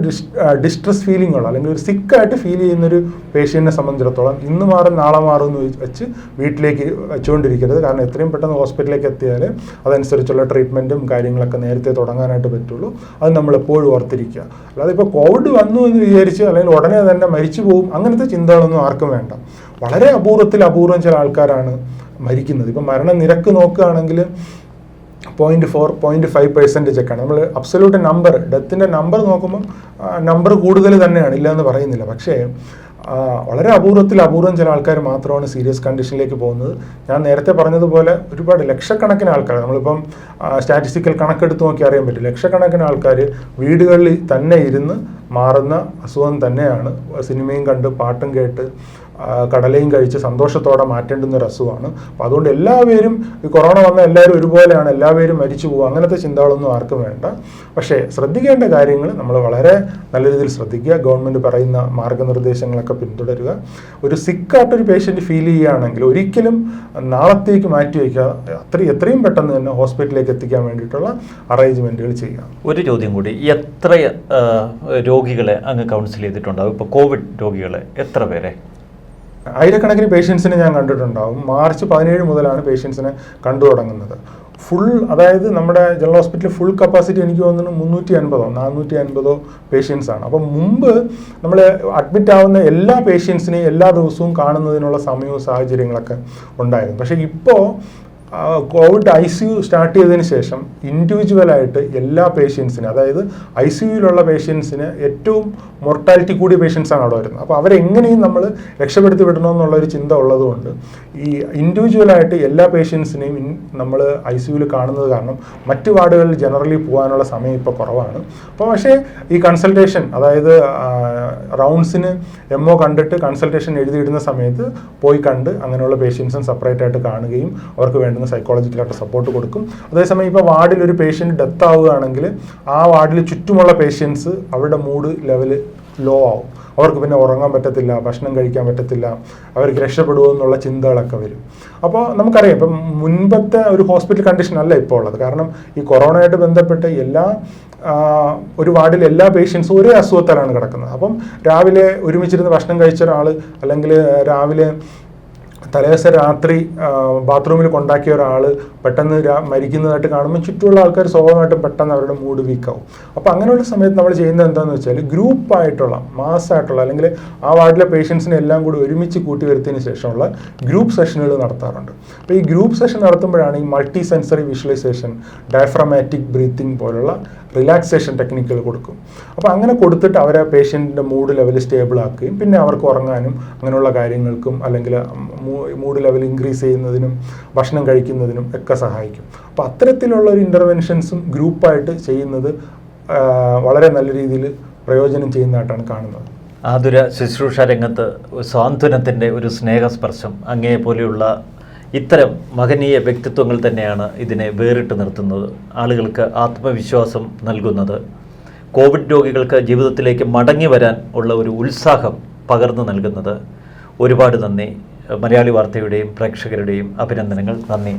ഡിസ്ട്രസ് ഫീലിംഗ് ഉള്ള അല്ലെങ്കിൽ ഒരു സിക്കായിട്ട് ഫീൽ ചെയ്യുന്നൊരു പേഷ്യൻറ്റിനെ സംബന്ധിച്ചിടത്തോളം ഇന്ന് മാറും നാളെ മാറും എന്ന് വെച്ച് വീട്ടിലേക്ക് വെച്ചുകൊണ്ടിരിക്കരുത്. കാരണം എത്രയും പെട്ടെന്ന് ഹോസ്പിറ്റലിലേക്ക് എത്തിയാൽ അതനുസരിച്ചുള്ള ട്രീറ്റ്മെൻറ്റും കാര്യങ്ങളൊക്കെ നേരത്തെ തുടങ്ങാനായിട്ട് പറ്റുള്ളൂ. അത് നമ്മൾ എപ്പോഴും ഓർത്തിരിക്കുക. അല്ലാതെ ഇപ്പോൾ കോവിഡ് വന്നു എന്ന് വിചാരിച്ച് അല്ലെങ്കിൽ ഉടനെ തന്നെ മരിച്ചു പോകും അങ്ങനത്തെ ചിന്തകളൊന്നും ആർക്കും വേണ്ട. വളരെ അപൂർവം ചില ആൾക്കാരാണ് മരിക്കുന്നത്. ഇപ്പം മരണനിരക്ക് നോക്കുകയാണെങ്കിൽ 0.4-0.5% ഒക്കെയാണ്. നമ്മൾ അബ്സല്യൂട്ട് നമ്പർ ഡെത്തിൻ്റെ നമ്പർ നോക്കുമ്പം നമ്പർ കൂടുതൽ തന്നെയാണ്, ഇല്ല എന്ന് പറയുന്നില്ല. പക്ഷേ വളരെ അപൂർവം ചില ആൾക്കാർ മാത്രമാണ് സീരിയസ് കണ്ടീഷനിലേക്ക് പോകുന്നത്. ഞാൻ നേരത്തെ പറഞ്ഞതുപോലെ ഒരുപാട് ലക്ഷക്കണക്കിന് ആൾക്കാർ, നമ്മളിപ്പം സ്റ്റാറ്റിസ്റ്റിക്കൽ കണക്കെടുത്ത് നോക്കി അറിയാൻ പറ്റും, ലക്ഷക്കണക്കിന് ആൾക്കാർ വീടുകളിൽ തന്നെ ഇരുന്ന് മാറുന്ന അസുഖം തന്നെയാണ്. സിനിമയും കണ്ട് പാട്ടും കേട്ട് കടലയും കഴിച്ച് സന്തോഷത്തോടെ മാറ്റേണ്ടുന്ന ഒരു അസുഖമാണ്. അപ്പോൾ അതുകൊണ്ട് എല്ലാവരും ഈ കൊറോണ വന്ന എല്ലാവരും ഒരുപോലെയാണ്, എല്ലാവരും മരിച്ചു പോകും അങ്ങനത്തെ ചിന്തകളൊന്നും ആർക്കും വേണ്ട. പക്ഷേ ശ്രദ്ധിക്കേണ്ട കാര്യങ്ങൾ നമ്മൾ വളരെ നല്ല രീതിയിൽ ശ്രദ്ധിക്കുക. ഗവൺമെൻറ് പറയുന്ന മാർഗ്ഗനിർദ്ദേശങ്ങളൊക്കെ പിന്തുടരുക. ഒരു സിക്കായിട്ടൊരു പേഷ്യൻ്റ് ഫീൽ ചെയ്യുകയാണെങ്കിൽ ഒരിക്കലും നാളത്തേക്ക് മാറ്റി വയ്ക്കുക. എത്രയും പെട്ടെന്ന് തന്നെ ഹോസ്പിറ്റലിലേക്ക് എത്തിക്കാൻ വേണ്ടിയിട്ടുള്ള അറേഞ്ച്മെൻറ്റുകൾ ചെയ്യുക. ഒരു ചോദ്യം കൂടി, എത്ര രോഗികളെ അങ്ങ് കൗൺസിൽ ചെയ്തിട്ടുണ്ടാവും? ഇപ്പോൾ കോവിഡ് രോഗികളെ എത്ര പേരെ? ആയിരക്കണക്കിന് പേഷ്യൻസിനെ ഞാൻ കണ്ടിട്ടുണ്ടാവും. മാർച്ച് 17 മുതലാണ് പേഷ്യൻസിനെ കണ്ടു തുടങ്ങുന്നത്. ഫുൾ, അതായത് നമ്മുടെ ജനറൽ ഹോസ്പിറ്റലിൽ ഫുൾ കപ്പാസിറ്റി എനിക്ക് തോന്നുന്നു 350-450 പേഷ്യൻസ് ആണ്. അപ്പം മുമ്പ് നമ്മൾ അഡ്മിറ്റ് ആവുന്ന എല്ലാ പേഷ്യൻസിനെയും എല്ലാ ദിവസവും കാണുന്നതിനുള്ള സമയവും സാഹചര്യങ്ങളൊക്കെ ഉണ്ടായിരുന്നു. പക്ഷേ ഇപ്പോൾ കോവിഡ് ICU സ്റ്റാർട്ട് ചെയ്തതിന് ശേഷം ഇൻഡിവിജ്വലായിട്ട് എല്ലാ പേഷ്യൻസിനും, അതായത് ICUയിലുള്ള പേഷ്യൻസിന് ഏറ്റവും മൊർട്ടാലിറ്റി കൂടിയ പേഷ്യൻസാണ് അവിടെ വരുന്നത്. അപ്പോൾ അവരെങ്ങനെയും നമ്മൾ രക്ഷപ്പെടുത്തി വിടണമെന്നുള്ളൊരു ചിന്ത ഉള്ളതുകൊണ്ട് ഈ ഇൻഡിവിജ്വലായിട്ട് എല്ലാ പേഷ്യൻസിനെയും നമ്മൾ ICUയിൽ കാണുന്നത് കാരണം മറ്റ് വാർഡുകളിൽ ജനറലി പോകാനുള്ള സമയം ഇപ്പോൾ കുറവാണ്. അപ്പോൾ പക്ഷേ ഈ കൺസൾട്ടേഷൻ, അതായത് റൗണ്ട്സിന് MO കണ്ടിട്ട് കൺസൾട്ടേഷൻ എഴുതിയിടുന്ന സമയത്ത് പോയി കണ്ട് അങ്ങനെയുള്ള പേഷ്യൻസും സെപ്പറേറ്റ് ആയിട്ട് കാണുകയും അവർക്ക് വേണ്ടുന്ന സൈക്കോളജിക്കലായിട്ട് സപ്പോർട്ട് കൊടുക്കും. അതേസമയം ഇപ്പോൾ വാർഡിൽ ഒരു പേഷ്യൻ്റ് ഡെത്ത് ആവുകയാണെങ്കിൽ ആ വാർഡിൽ ചുറ്റുമുള്ള പേഷ്യൻസ് അവരുടെ മൂഡ് ലെവല് ലോ ആവും. അവർക്ക് പിന്നെ ഉറങ്ങാൻ പറ്റത്തില്ല, ഭക്ഷണം കഴിക്കാൻ പറ്റത്തില്ല, അവർക്ക് രക്ഷപ്പെടുമോ എന്നുള്ള ചിന്തകളൊക്കെ വരും. അപ്പോൾ നമുക്കറിയാം ഇപ്പം മുൻപത്തെ ഒരു ഹോസ്പിറ്റൽ കണ്ടീഷൻ അല്ല ഇപ്പോൾ ഉള്ളത്. കാരണം ഈ കൊറോണയായിട്ട് ബന്ധപ്പെട്ട് ഒരു വാർഡിൽ എല്ലാ പേഷ്യൻസും ഒരേ അസുഖത്താലാണ് കിടക്കുന്നത്. അപ്പം രാവിലെ ഒരുമിച്ചിരുന്ന് ഭക്ഷണം കഴിച്ച ഒരാൾ, അല്ലെങ്കിൽ രാവിലെ തലേദിവസം രാത്രി ബാത്റൂമിൽ കൊണ്ടാക്കിയ ഒരാൾ പെട്ടെന്ന് മരിക്കുന്നതായിട്ട് കാണുമ്പോൾ ചുറ്റുമുള്ള ആൾക്കാർ സ്വാഭാവികമായിട്ടും പെട്ടെന്ന് അവരുടെ മൂഡ് വീക്കാവും. അപ്പോൾ അങ്ങനെയുള്ള സമയത്ത് നമ്മൾ ചെയ്യുന്നത് എന്താണെന്ന് വെച്ചാൽ ഗ്രൂപ്പായിട്ടുള്ള മാസ്സായിട്ടുള്ള അല്ലെങ്കിൽ ആ വാർഡിലെ പേഷ്യൻസിനെ എല്ലാം കൂടി ഒരുമിച്ച് കൂട്ടി വരുത്തിയതിന് ശേഷമുള്ള ഗ്രൂപ്പ് സെഷനുകൾ നടത്താറുണ്ട്. അപ്പോൾ ഈ ഗ്രൂപ്പ് സെഷൻ നടത്തുമ്പോഴാണ് ഈ multi sensory visualisation, diaphragmatic breathing പോലുള്ള റിലാക്സേഷൻ ടെക്നിക്കുകൾ കൊടുക്കും. അപ്പോൾ അങ്ങനെ കൊടുത്തിട്ട് അവരെ പേഷ്യൻറ്റിൻ്റെ മൂഡ് ലെവൽ സ്റ്റേബിൾ ആക്കുകയും പിന്നെ അവർക്ക് ഉറങ്ങാനും അങ്ങനെയുള്ള കാര്യങ്ങൾക്കും അല്ലെങ്കിൽ മൂഡ് ലെവൽ ഇൻക്രീസ് ചെയ്യുന്നതിനും ഭക്ഷണം കഴിക്കുന്നതിനും ഒക്കെ സഹായിക്കും. അപ്പോൾ അത്തരത്തിലുള്ള ഒരു ഇൻ്റർവെൻഷൻസും ഗ്രൂപ്പായിട്ട് ചെയ്യുന്നത് വളരെ നല്ല രീതിയിൽ പ്രയോജനം ചെയ്യുന്നതായിട്ടാണ് കാണുന്നത്. ആതുര ശുശ്രൂഷ രംഗത്ത് സാന്ത്വനത്തിൻ്റെ ഒരു സ്നേഹസ്പർശം അങ്ങേ പോലെയുള്ള ഇത്തരം മഹനീയ വ്യക്തിത്വങ്ങൾ തന്നെയാണ് ഇതിനെ വേറിട്ട് നിർത്തുന്നത്, ആളുകൾക്ക് ആത്മവിശ്വാസം നൽകുന്നത്, കോവിഡ് രോഗികൾക്ക് ജീവിതത്തിലേക്ക് മടങ്ങി വരാൻ ഉള്ള ഒരു ഉത്സാഹം പകർന്നു നൽകുന്നത്. ഒരുപാട് നന്ദി. മലയാളി വാർത്തയുടെയും പ്രേക്ഷകരുടെയും അഭിനന്ദനങ്ങൾ. നന്ദി.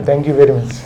Thank you very much.